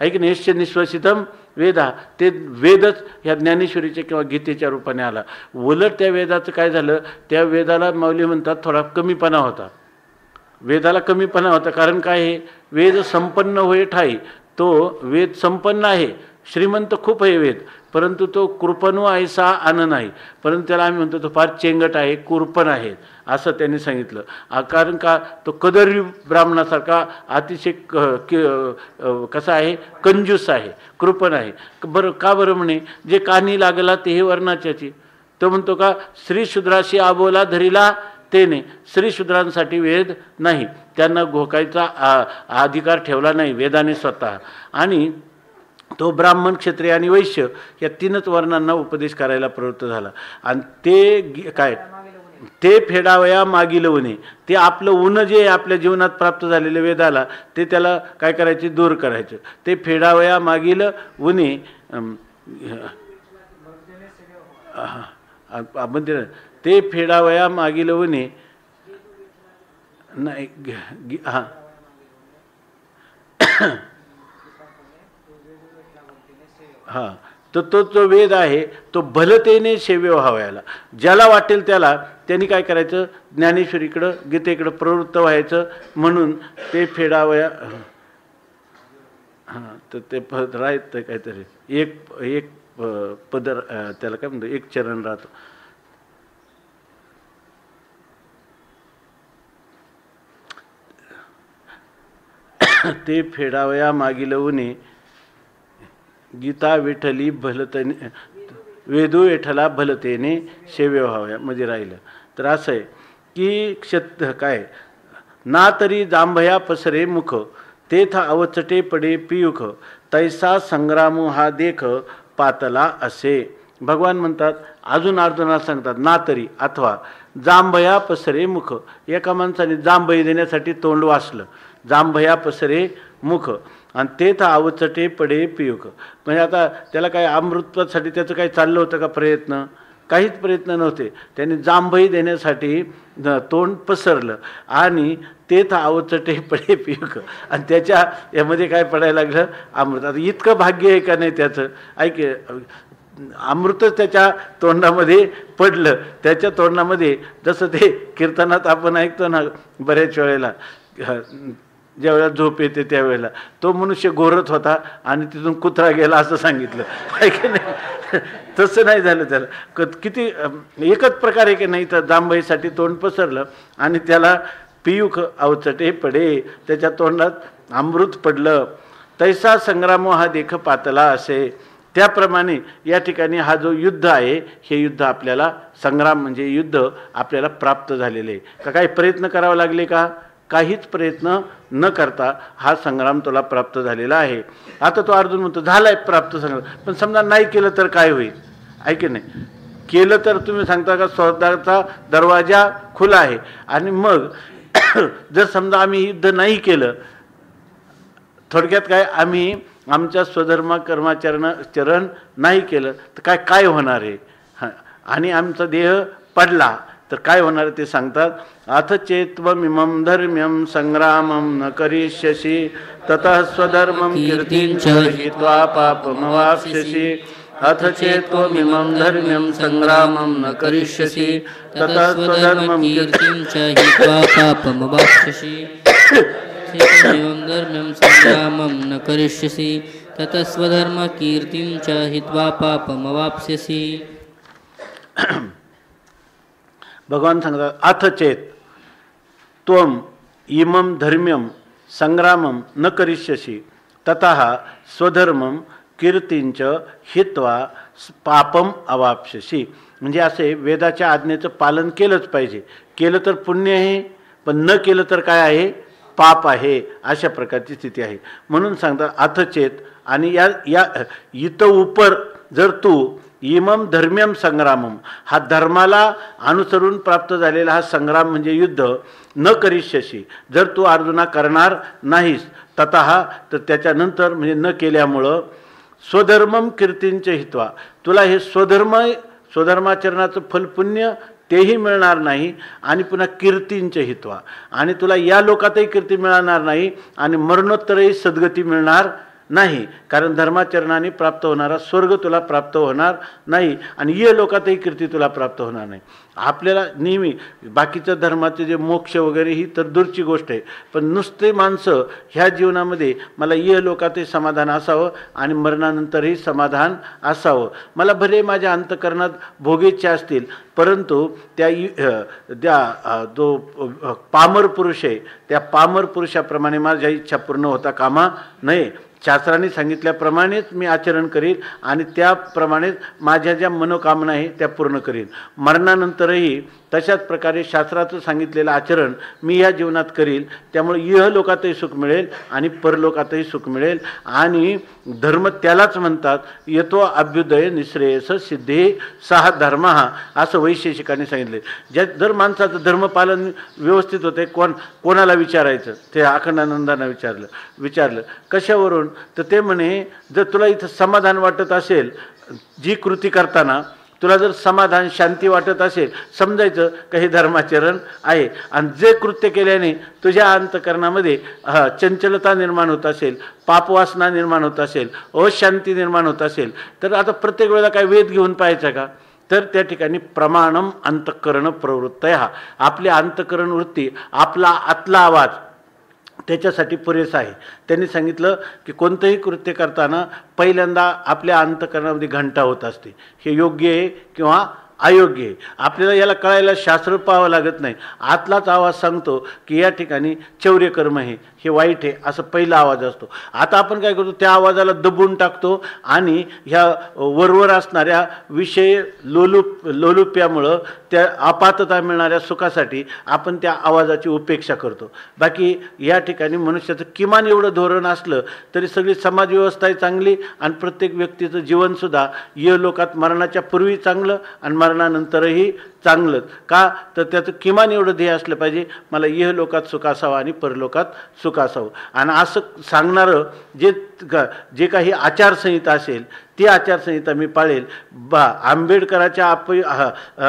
Speaker 1: आहे की निश्चय निश्वसितम वेदा, ते वेदच ह्या ज्ञानेश्वरीच्या किंवा गीतेच्या रूपाने आला. उलट त्या वेदाचं काय झालं, त्या वेदाला माऊली म्हणतात थोडा कमीपणा होता. वेदाला कमीपणा होता कारण काय आहे, वेद संपन्न होय ठाई. तो वेद संपन्न आहे, श्रीमंत खूप आहे वेद, परंतु तो कृपणू ऐसा आन नाही. परंतु त्याला आम्ही म्हणतो तो फार चेंगट आहे, कुरपण आहे असं त्यांनी सांगितलं. कारण का तो कदरी ब्राह्मणासारखा अतिशय कसा आहे, कंजूस आहे, कृपण आहे. बरं का बरं म्हणे, जे कानी लागला ते हे वर्णाच्याची. तो म्हणतो का श्रीशूद्राशी आबोला धरिला तेने. श्रीशूद्रांसाठी वेद नाही, त्यांना घोकायचा अधिकार ठेवला नाही वेदाने स्वतः. आणि तो ब्राह्मण, क्षत्रिय आणि वैश्य या तीनच वर्णांना उपदेश करायला प्रवृत्त झाला. आणि ते काय, ते फेडावया मागील उणे. ते आपलं ऊन जे आपल्या जीवनात प्राप्त झालेलं वेदाला, ते त्याला काय करायचे, दूर करायचं. ते फेडावया मागील उणे मंदिर, ते फेडावया मागील उणे नाही हां हां तर तो जो वेद आहे तो भलतेने सेव्य व्हावयाला. ज्याला वाटेल त्याला त्यांनी काय करायचं, ज्ञानेश्वरीकडं, गीतेकडं प्रवृत्त व्हायचं. म्हणून ते फेडावया हां तर ते पद राहत काहीतरी एक पद त्याला काय म्हणतो, एक चरण राहतो. ते फेडावया मागील उणे गीता विठ्ठली भलतेने, वेदू विठ्ठला भलतेने सेव्य व्हाव्या मध्ये राहिलं. तर असं आहे की काय, ना तरी जांभया पसरे मुख, तेथ अवचटे पडे पियुख, तैसा संग्राम हा देख, पातला असे. भगवान म्हणतात, अजून अर्जुनाला सांगतात, ना तरी अथवा जांभया पसरे मुख. एका माणसाने जांभई देण्यासाठी तोंड वाचलं, जांभया पसरे मुख. आणि तेथ अवचटे पडे पियुक. म्हणजे आता त्याला काय अमृतासाठी त्याचं काही चाललं होतं का प्रयत्न? काहीच प्रयत्न नव्हते. त्यांनी जांभई देण्यासाठी तोंड पसरलं आणि तेथ अवचटे पडे पियुक, आणि त्याच्या यामध्ये काय पडायला लागलं? अमृत. आता इतकं भाग्य आहे का नाही त्याचं? ऐक, अमृतच त्याच्या तोंडामध्ये पडलं. त्याच्या तोंडामध्ये जसं ते कीर्तनात आपण ऐकतो ना बऱ्याच वेळेला, ज्या वेळेला झोप येते त्यावेळेला तो मनुष्य घोरत होता आणि तिथून कुत्रा गेला असं सांगितलं आहे की नाही? तसं नाही झालं त्याला. किती एकच प्रकार आहे की नाही? तर जांभईसाठी तोंड पसरलं आणि त्याला पियुक अवचटे पडे, त्याच्या तोंडात अमृत पडलं. तैसा संग्राम हा देख पातला असे. त्याप्रमाणे या ठिकाणी हा जो युद्ध आहे हे युद्ध आपल्याला, संग्राम म्हणजे युद्ध आपल्याला प्राप्त झालेले आहे. का काही प्रयत्न करावे लागले का? काहीच प्रयत्न न करता हा संग्राम तुला प्राप्त झालेला आहे. आता तो अर्जुन म्हणतो झालाय प्राप्त संग्राम, पण समजा नाही केलं तर काय होईल? आहे की नाही? केलं तर तुम्ही सांगता का स्वर्गाचा दरवाजा खुला आहे, आणि मग जर समजा आम्ही युद्ध नाही केलं, थोडक्यात काय, आम्ही आमच्या स्वधर्म कर्माचरण नाही केलं तर काय काय होणार आहे? आणि आमचा देह पडला तर काय होणार ते सांगतात. अथ चेत्वमिमं धर्म्यं संग्रामं न करिष्यसि ततः स्वधर्मं कीर्तिञ्च हित्वा पापमवाप्स्यसि. अथ चेत्वमिमं धर्म्यं संग्रामं न करिष्यसि ततः स्वधर्मं कीर्तिञ्च हित्वा
Speaker 2: पापमवाप्स्यसि. चेत्वमिमं धर्म्यं संग्रामं न करिष्यसि ततः स्वधर्म कीर्तिञ्च हित्वा पापमवाप्स्यसि.
Speaker 1: भगवान सांगतात अथ चेत त्वम इमं धर्म्यं संग्रामं न करिष्यसि ततः स्वधर्मं कीर्तिंच हित्वा पापम अवाप्स्यसि. म्हणजे असे वेदाच्या आज्ञेचं पालन केलंच पाहिजे. केलं तर पुण्य आहे, पण न केलं तर काय आहे? पाप आहे. अशा प्रकारची स्थिती आहे. म्हणून सांगतात अथ चेत. आणि या इथं उपर जर तू इमम धर्म्यम संग्रामम, हा धर्माला अनुसरून प्राप्त झालेला हा संग्राम म्हणजे युद्ध न करिष्यसि, जर तू अर्जुना करणार नाहीस, ततः तर त्याच्यानंतर म्हणजे न केल्यामुळं स्वधर्मम कीर्तींच हित्वा, तुला हे स्वधर्माचरणाचं फलपुण्य तेही मिळणार नाही, आणि पुन्हा कीर्तींच हित्वा, आणि तुला या लोकातही कीर्ती मिळणार नाही आणि मरणोत्तरही सद्गती मिळणार नाही. कारण धर्माचरणाने प्राप्त होणारा स्वर्ग तुला प्राप्त होणार नाही आणि ये लोकातही कीर्ती तुला प्राप्त होणार नाही. आपल्याला नेहमी बाकीच्या धर्माचे जे मोक्ष वगैरे ही तर दूरची गोष्ट आहे, पण नुसते माणसं ह्या जीवनामध्ये मला ये लोकातही समाधान असावं आणि मरणानंतरही समाधान असावं. मला भले माझ्या अंतःकरणात भोगेच्छा असतील, परंतु त्या जो पामर पुरुष आहे त्या पामर पुरुषाप्रमाणे माझ्या इच्छा पूर्ण होता कामा नये. शास्त्राने सांगितल्याप्रमाणेच मी आचरण करीन आणि त्याप्रमाणेच माझ्या ज्या मनोकामना आहे त्या पूर्ण करीन. मरणानंतरही तशाच प्रकारे शास्त्राचं सांगितलेलं आचरण मी या जीवनात करील. त्यामुळे इहलोकातही सुख मिळेल आणि परलोकातही सुख मिळेल. आणि धर्म त्यालाच म्हणतात यतो अभ्युदय निश्रेयस सिद्धे सहा धर्म, असं वैशेषिकांनी सांगितले. जर माणसाचं धर्मपालन व्यवस्थित होते, कोणाला विचारायचं? ते अखंडानंदांना विचारलं कशावरून? तर ते म्हणे जर तुला इथं समाधान वाटत असेल, जी कृती करताना तुला जर समाधान शांती वाटत असेल, समजायचं का हे धर्माचरण आहे. आणि जे कृत्य केल्याने तुझ्या अंतःकरणामध्ये चंचलता निर्माण होत असेल, पापवासना निर्माण होत असेल, अशांती निर्माण होत असेल, तर आता प्रत्येक वेळेला काय वेद घेऊन पाहायचं का? तर त्या ठिकाणी प्रमाणम अंतःकरण प्रवृत्तय, आपली अंतःकरण वृत्ती, आपला आतला आवाज त्याच्यासाठी पुरेसा आहे. त्यांनी सांगितलं की कोणतंही कृत्य करताना पहिल्यांदा आपल्या अंतःकरणामध्ये घंटा होत असते. हे योग्य आहे किंवा अयोग्य आहे. आपल्याला याला कळायला शास्त्र पाहावं लागत नाही. आतलाच आवाज सांगतो की या ठिकाणी चौर्यकर्म आहे, हे वाईट आहे, असं पहिला आवाज असतो. आता आपण काय करतो? त्या आवाजाला दबून टाकतो आणि ह्या वरवर असणाऱ्या विषय लोलुप्यामुळं त्या अपातता मिळणाऱ्या सुखासाठी आपण त्या आवाजाची उपेक्षा करतो. बाकी या ठिकाणी मनुष्याचं किमान एवढं धोरण असलं तरी सगळी समाजव्यवस्थाही चांगली आणि प्रत्येक व्यक्तीचं जीवनसुद्धा इहलोकात मरणाच्या पूर्वी चांगलं आणि मरणानंतरही चांगलंच. का तर त्याचं किमान एवढं ध्येय असलं पाहिजे, मला इहलोकात सुख असावं आणि परलोकात सुख असावं. आणि असं सांगणारं जे काही आचारसंहिता असेल ती आचारसंहिता मी पाळेल. आंबेडकराच्या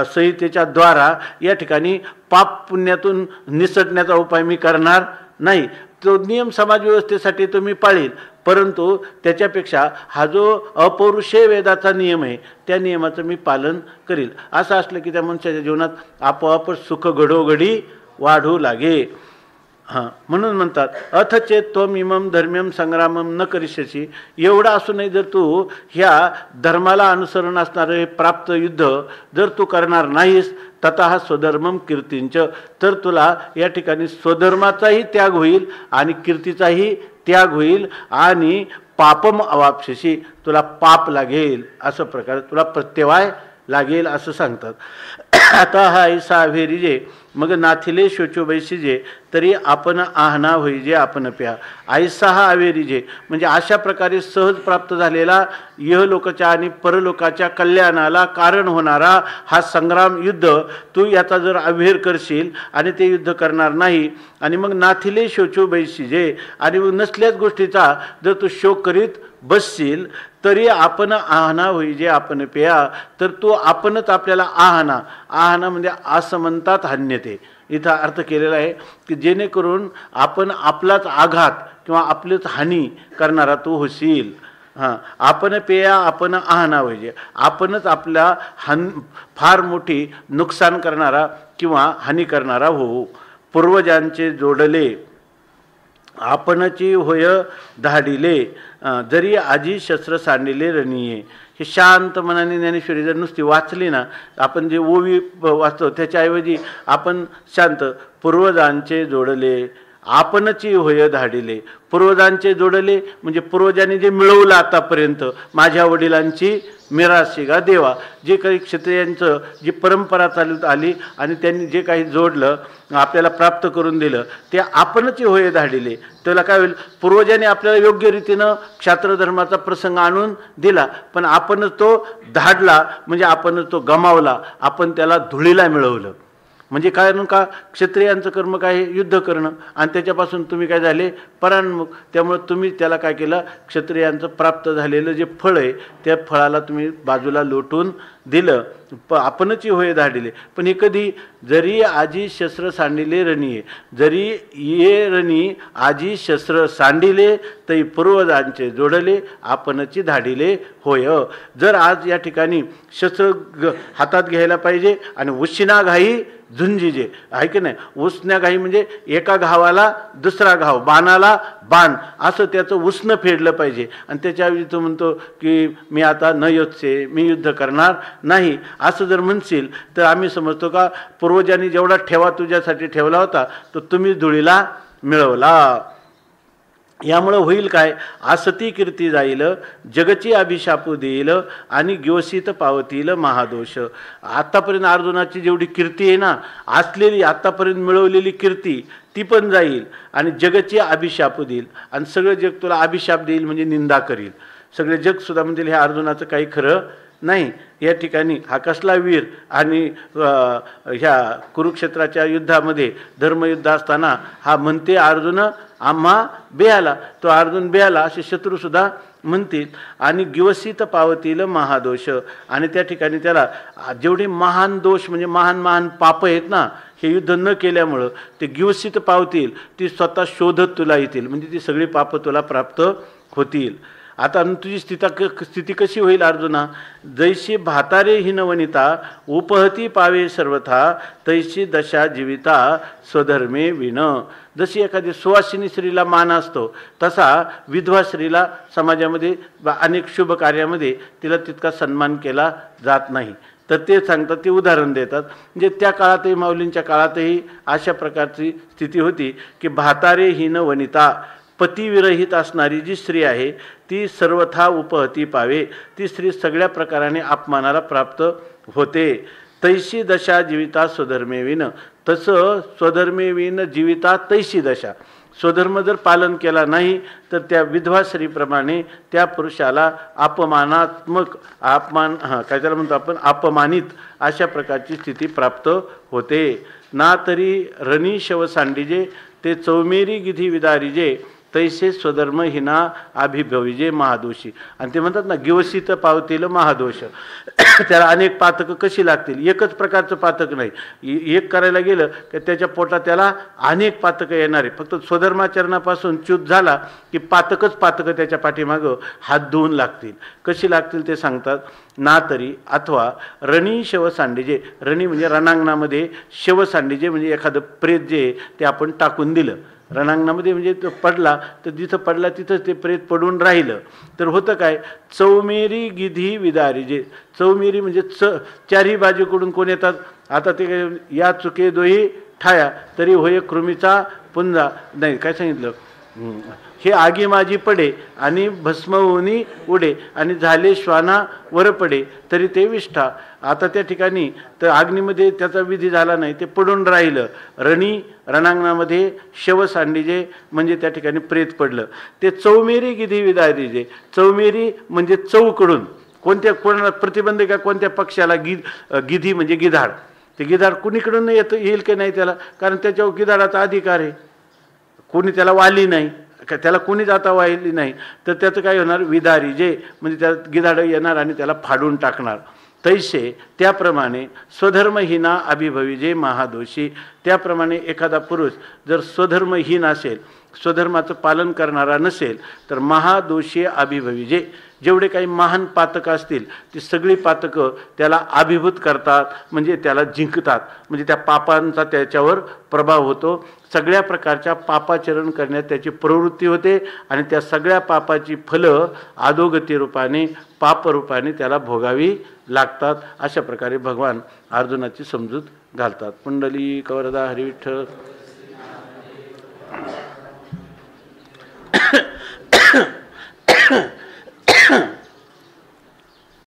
Speaker 1: संहितेच्या द्वारा या ठिकाणी पाप पुण्यातून निसटण्याचा उपाय मी करणार नाही. तो नियम समाजव्यवस्थेसाठी तो मी पाळील, परंतु त्याच्यापेक्षा हा जो अपौरुषेय वेदाचा नियम आहे त्या नियमाचं मी पालन करील. असं असलं की त्या मनुष्याच्या जीवनात आपोआप सुख घडोघडी वाढू लागे. म्हणून म्हणतात अथ चेत त्वम इमं धर्म्यम संग्रामम न करिष्यसी. एवढं असूनही जर तू ह्या धर्माला अनुसरण असणारं हे प्राप्त युद्ध जर तू करणार नाहीस, ततः स्वधर्मम कीर्तींच, तर तुला या ठिकाणी स्वधर्माचाही त्याग होईल आणि कीर्तीचाही त्याग होईल आणि पापम अवाप्स्यसी, तुला पाप लागेल, असं प्रकारे तुला प्रत्यवाय लागेल असं सांगतात. आता हा ऐसा अभेरिजे मग नाथिले शोचो बैसिजे तरी आपण आहना होईजे आपण प्या. ऐसा हा अवेरिजे म्हणजे अशा प्रकारे सहज प्राप्त झालेला इहलोकाच्या आणि परलोकाच्या कल्याणाला कारण होणारा हा संग्राम युद्ध तू याचा जर अभेर करशील आणि ते युद्ध करणार नाही आणि मग नाथिले शोचो बैसिजे आणि मग नसल्याच गोष्टीचा जर तू शोक करीत बसशील तरी आपण आहना होईजे आपण पेया, तर तो आपणच आपल्याला आहना म्हणजे असमंतात हान्यते इथं अर्थ केलेला आहे की जेणेकरून आपण आपलाच आघात किंवा आपलीच हानी करणारा तू होशील. आपण पेया आपण आहना होईजे, आपणच आपला फार मोठी नुकसान करणारा किंवा हानी करणारा होऊ. पूर्वजांचे जोडले आपणची होय धाडिले जरी आजी शस्त्र सांडिले रणीये. हे शांत मनाने ज्ञानेश्वरी जर नुसती वाचली ना, आपण जे ओवी वाचतो त्याच्याऐवजी आपण शांत पूर्वजांचे जोडले आपणची होय धाडिले. पूर्वजांचे जोडले म्हणजे पूर्वजांनी जे मिळवलं आतापर्यंत, माझ्या वडिलांची मिरासी गा देवा, जे काही क्षत्रियांचं जी परंपरा चालत आली आणि त्यांनी जे काही जोडलं आपल्याला प्राप्त करून दिलं ते आपणच होय धाडिले. त्याला काय होईल, पूर्वजांनी आपल्याला योग्य रीतीनं क्षात्रधर्माचा प्रसंग आणून दिला पण आपणच तो धाडला म्हणजे आपणच तो गमावला, आपण त्याला धुळीला मिळवलं. म्हणजे कारण का क्षत्रियांचं कर्म काय आहे, युद्ध करणं, आणि त्याच्यापासून तुम्ही काय झाले परान्मुख. त्यामुळे तुम्ही त्याला काय केलं, क्षत्रियांचं प्राप्त झालेलं जे फळ आहे त्या फळाला तुम्ही बाजूला लोटून दिलं. आपणच होय धाडिले. पण हे कधी, जरी आजी शस्त्र सांडिले रणीये, जरी ये रणी आजी शस्त्र सांडिले तरी पूर्वजांचे जोडले आपणची धाडिले होय. जर आज या ठिकाणी शस्त्र हातात घ्यायला पाहिजे आणि उशिना घाई झुंजीजे आहे की नाही, उसण्या घाई म्हणजे एका घावाला दुसरा घाव, बाणाला बाण, असं त्याचं उसणं फेडलं पाहिजे. आणि त्याच्याऐवजी तो म्हणतो की मी आता न योत्से, मी युद्ध करणार नाही, असं जर म्हणशील तर आम्ही समजतो का पूर्वजांनी जेवढा ठेवा तुझ्यासाठी ठेवला होता तो तुम्ही धुळीला मिळवला. यामुळं होईल काय, आसती कीर्ती जाईल, जगची अभिशापू देईल आणि ग्योषित पावतील महादोष. आत्तापर्यंत अर्जुनाची जेवढी कीर्ती आहे ना, असलेली आत्तापर्यंत मिळवलेली कीर्ती ती पण जाईल आणि जगची अभिशापू देईल आणि सगळं जग तुला अभिशाप देईल म्हणजे निंदा करील. सगळे जगसुद्धा म्हणतील हे अर्जुनाचं काही खरं नाही. या ठिकाणी हा कसला वीर, आणि ह्या कुरुक्षेत्राच्या युद्धामध्ये धर्मयुद्ध असताना हा म्हणते अर्जुन आम्हा बेहाला, तो अर्जुन बेहाला असे शत्रूसुद्धा म्हणतील. आणि ग्योषित पावतील महादोष, आणि त्या ठिकाणी त्याला जेवढे महान दोष म्हणजे महान महान पाप आहेत ना हे युद्ध न केल्यामुळं ते ग्योषित पावतील, ती स्वतः शोधत तुला येतील, म्हणजे ती सगळी पापं तुला प्राप्त होतील. आता तुझी स्थिती कशी होईल अर्जुना, जैशी भातारे हिनवनिता उपहती पावे सर्वथा तैशी दशा जीविता स्वधर्मे विन. जशी एखादी सुवासिनी स्त्रीला मान असतो तसा विधवा स्त्रीला समाजामध्ये अनेक शुभ कार्यामध्ये तिला तितका सन्मान केला जात नाही. तर ते सांगतात, ते उदाहरण देतात. म्हणजे त्या काळातही, माऊलींच्या काळातही अशा प्रकारची स्थिती होती की भातारे हिन वनिता, पतिविरहित असणारी जी स्त्री आहे ती सर्वथा उपहती पावे, ती स्त्री सगळ्या प्रकाराने अपमानाला प्राप्त होते. तैशी दशा जीविता स्वधर्मे विन, तसं स्वधर्मे विन जीविता तैशी दशा, स्वधर्म जर पालन केला नाही तर त्या विधवा स्त्रीप्रमाणे त्या पुरुषाला अपमानात्मक काय त्याला म्हणतो आपण अपमानित अशा प्रकारची स्थिती प्राप्त होते. ना तरी रणी शव सांडिजे ते चौमेरी गिधी विदारिजे तैसे स्वधर्महीना अभिभविजे महादोषी. आणि ते म्हणतात ना गिवसित पावतील महादोष. त्याला अनेक पातकं कशी लागतील, एकच प्रकारचं पातक नाही. एक करायला गेलं की त्याच्या पोटात त्याला अनेक पातकं येणार आहे. फक्त स्वधर्माचरणापासून च्युत झाला की पातकं त्याच्या पाठीमागं हात धुवून लागतील. कशी लागतील ते सांगतात. ना तरी अथवा रणी शवसांडीजे, रणी म्हणजे रणांगणामध्ये, शवसांडीजे म्हणजे एखादं प्रेत जे ते आपण टाकून दिलं रणांगणामध्ये, म्हणजे तो पडला तर जिथं पडला तिथंच ते प्रेत पडून राहिलं तर होतं काय, चौमेरी गिधी विदारिजे. चौमेरी म्हणजे चारही बाजूकडून कोण येतात. आता ते या चुके दोही ठाया तरी होय कृमीचा पुंजा, नाही काय सांगितलं, हे आगी माझी पडे आणि भस्म होऊनी उडे आणि झाले श्वाना वर पडे तरी ते विष्ठा. आता त्या ठिकाणी तर अग्नीमध्ये त्याचा विधी झाला नाही, ते पडून राहिलं. रणांगणामध्ये शवसांडीजे म्हणजे त्या ठिकाणी प्रेत पडलं. ते चौमेरी गिधी विदारिजे, चौमेरी म्हणजे चौकडून कोणाला प्रतिबंध का कोणत्या पक्षाला गिधी म्हणजे गिधाड. ते गिधाड कुणीकडून येईल की नाही त्याला, कारण त्याच्यावर गिधाडाचा अधिकार आहे. कोणी त्याला वाली नाही, त्याला कोणीच आता वाहिली नाही तर त्याचं काय होणार, विदारी जे म्हणजे त्या गिधाडं येणार आणि त्याला फाडून टाकणार. तैसे त्याप्रमाणे स्वधर्महीना अभिभविजे महादोषी. त्याप्रमाणे एखादा पुरुष जर स्वधर्महीन असेल, स्वधर्माचं पालन करणारा नसेल तर महादोषी अभिभविजे, जेवढे काही महान पातकं असतील ती सगळी पातकं त्याला अभिभूत करतात, म्हणजे त्याला जिंकतात. म्हणजे त्या पापांचा त्याच्यावर प्रभाव होतो. सगळ्या प्रकारच्या पापाचरण करण्यात त्याची प्रवृत्ती होते आणि त्या सगळ्या पापाची फलं अधोगती रूपाने पापरूपाने त्याला भोगावी लागतात. अशा प्रकारे भगवान अर्जुनाची समजूत घालतात. पुंडलिक वरदा हरी विठ्ठल.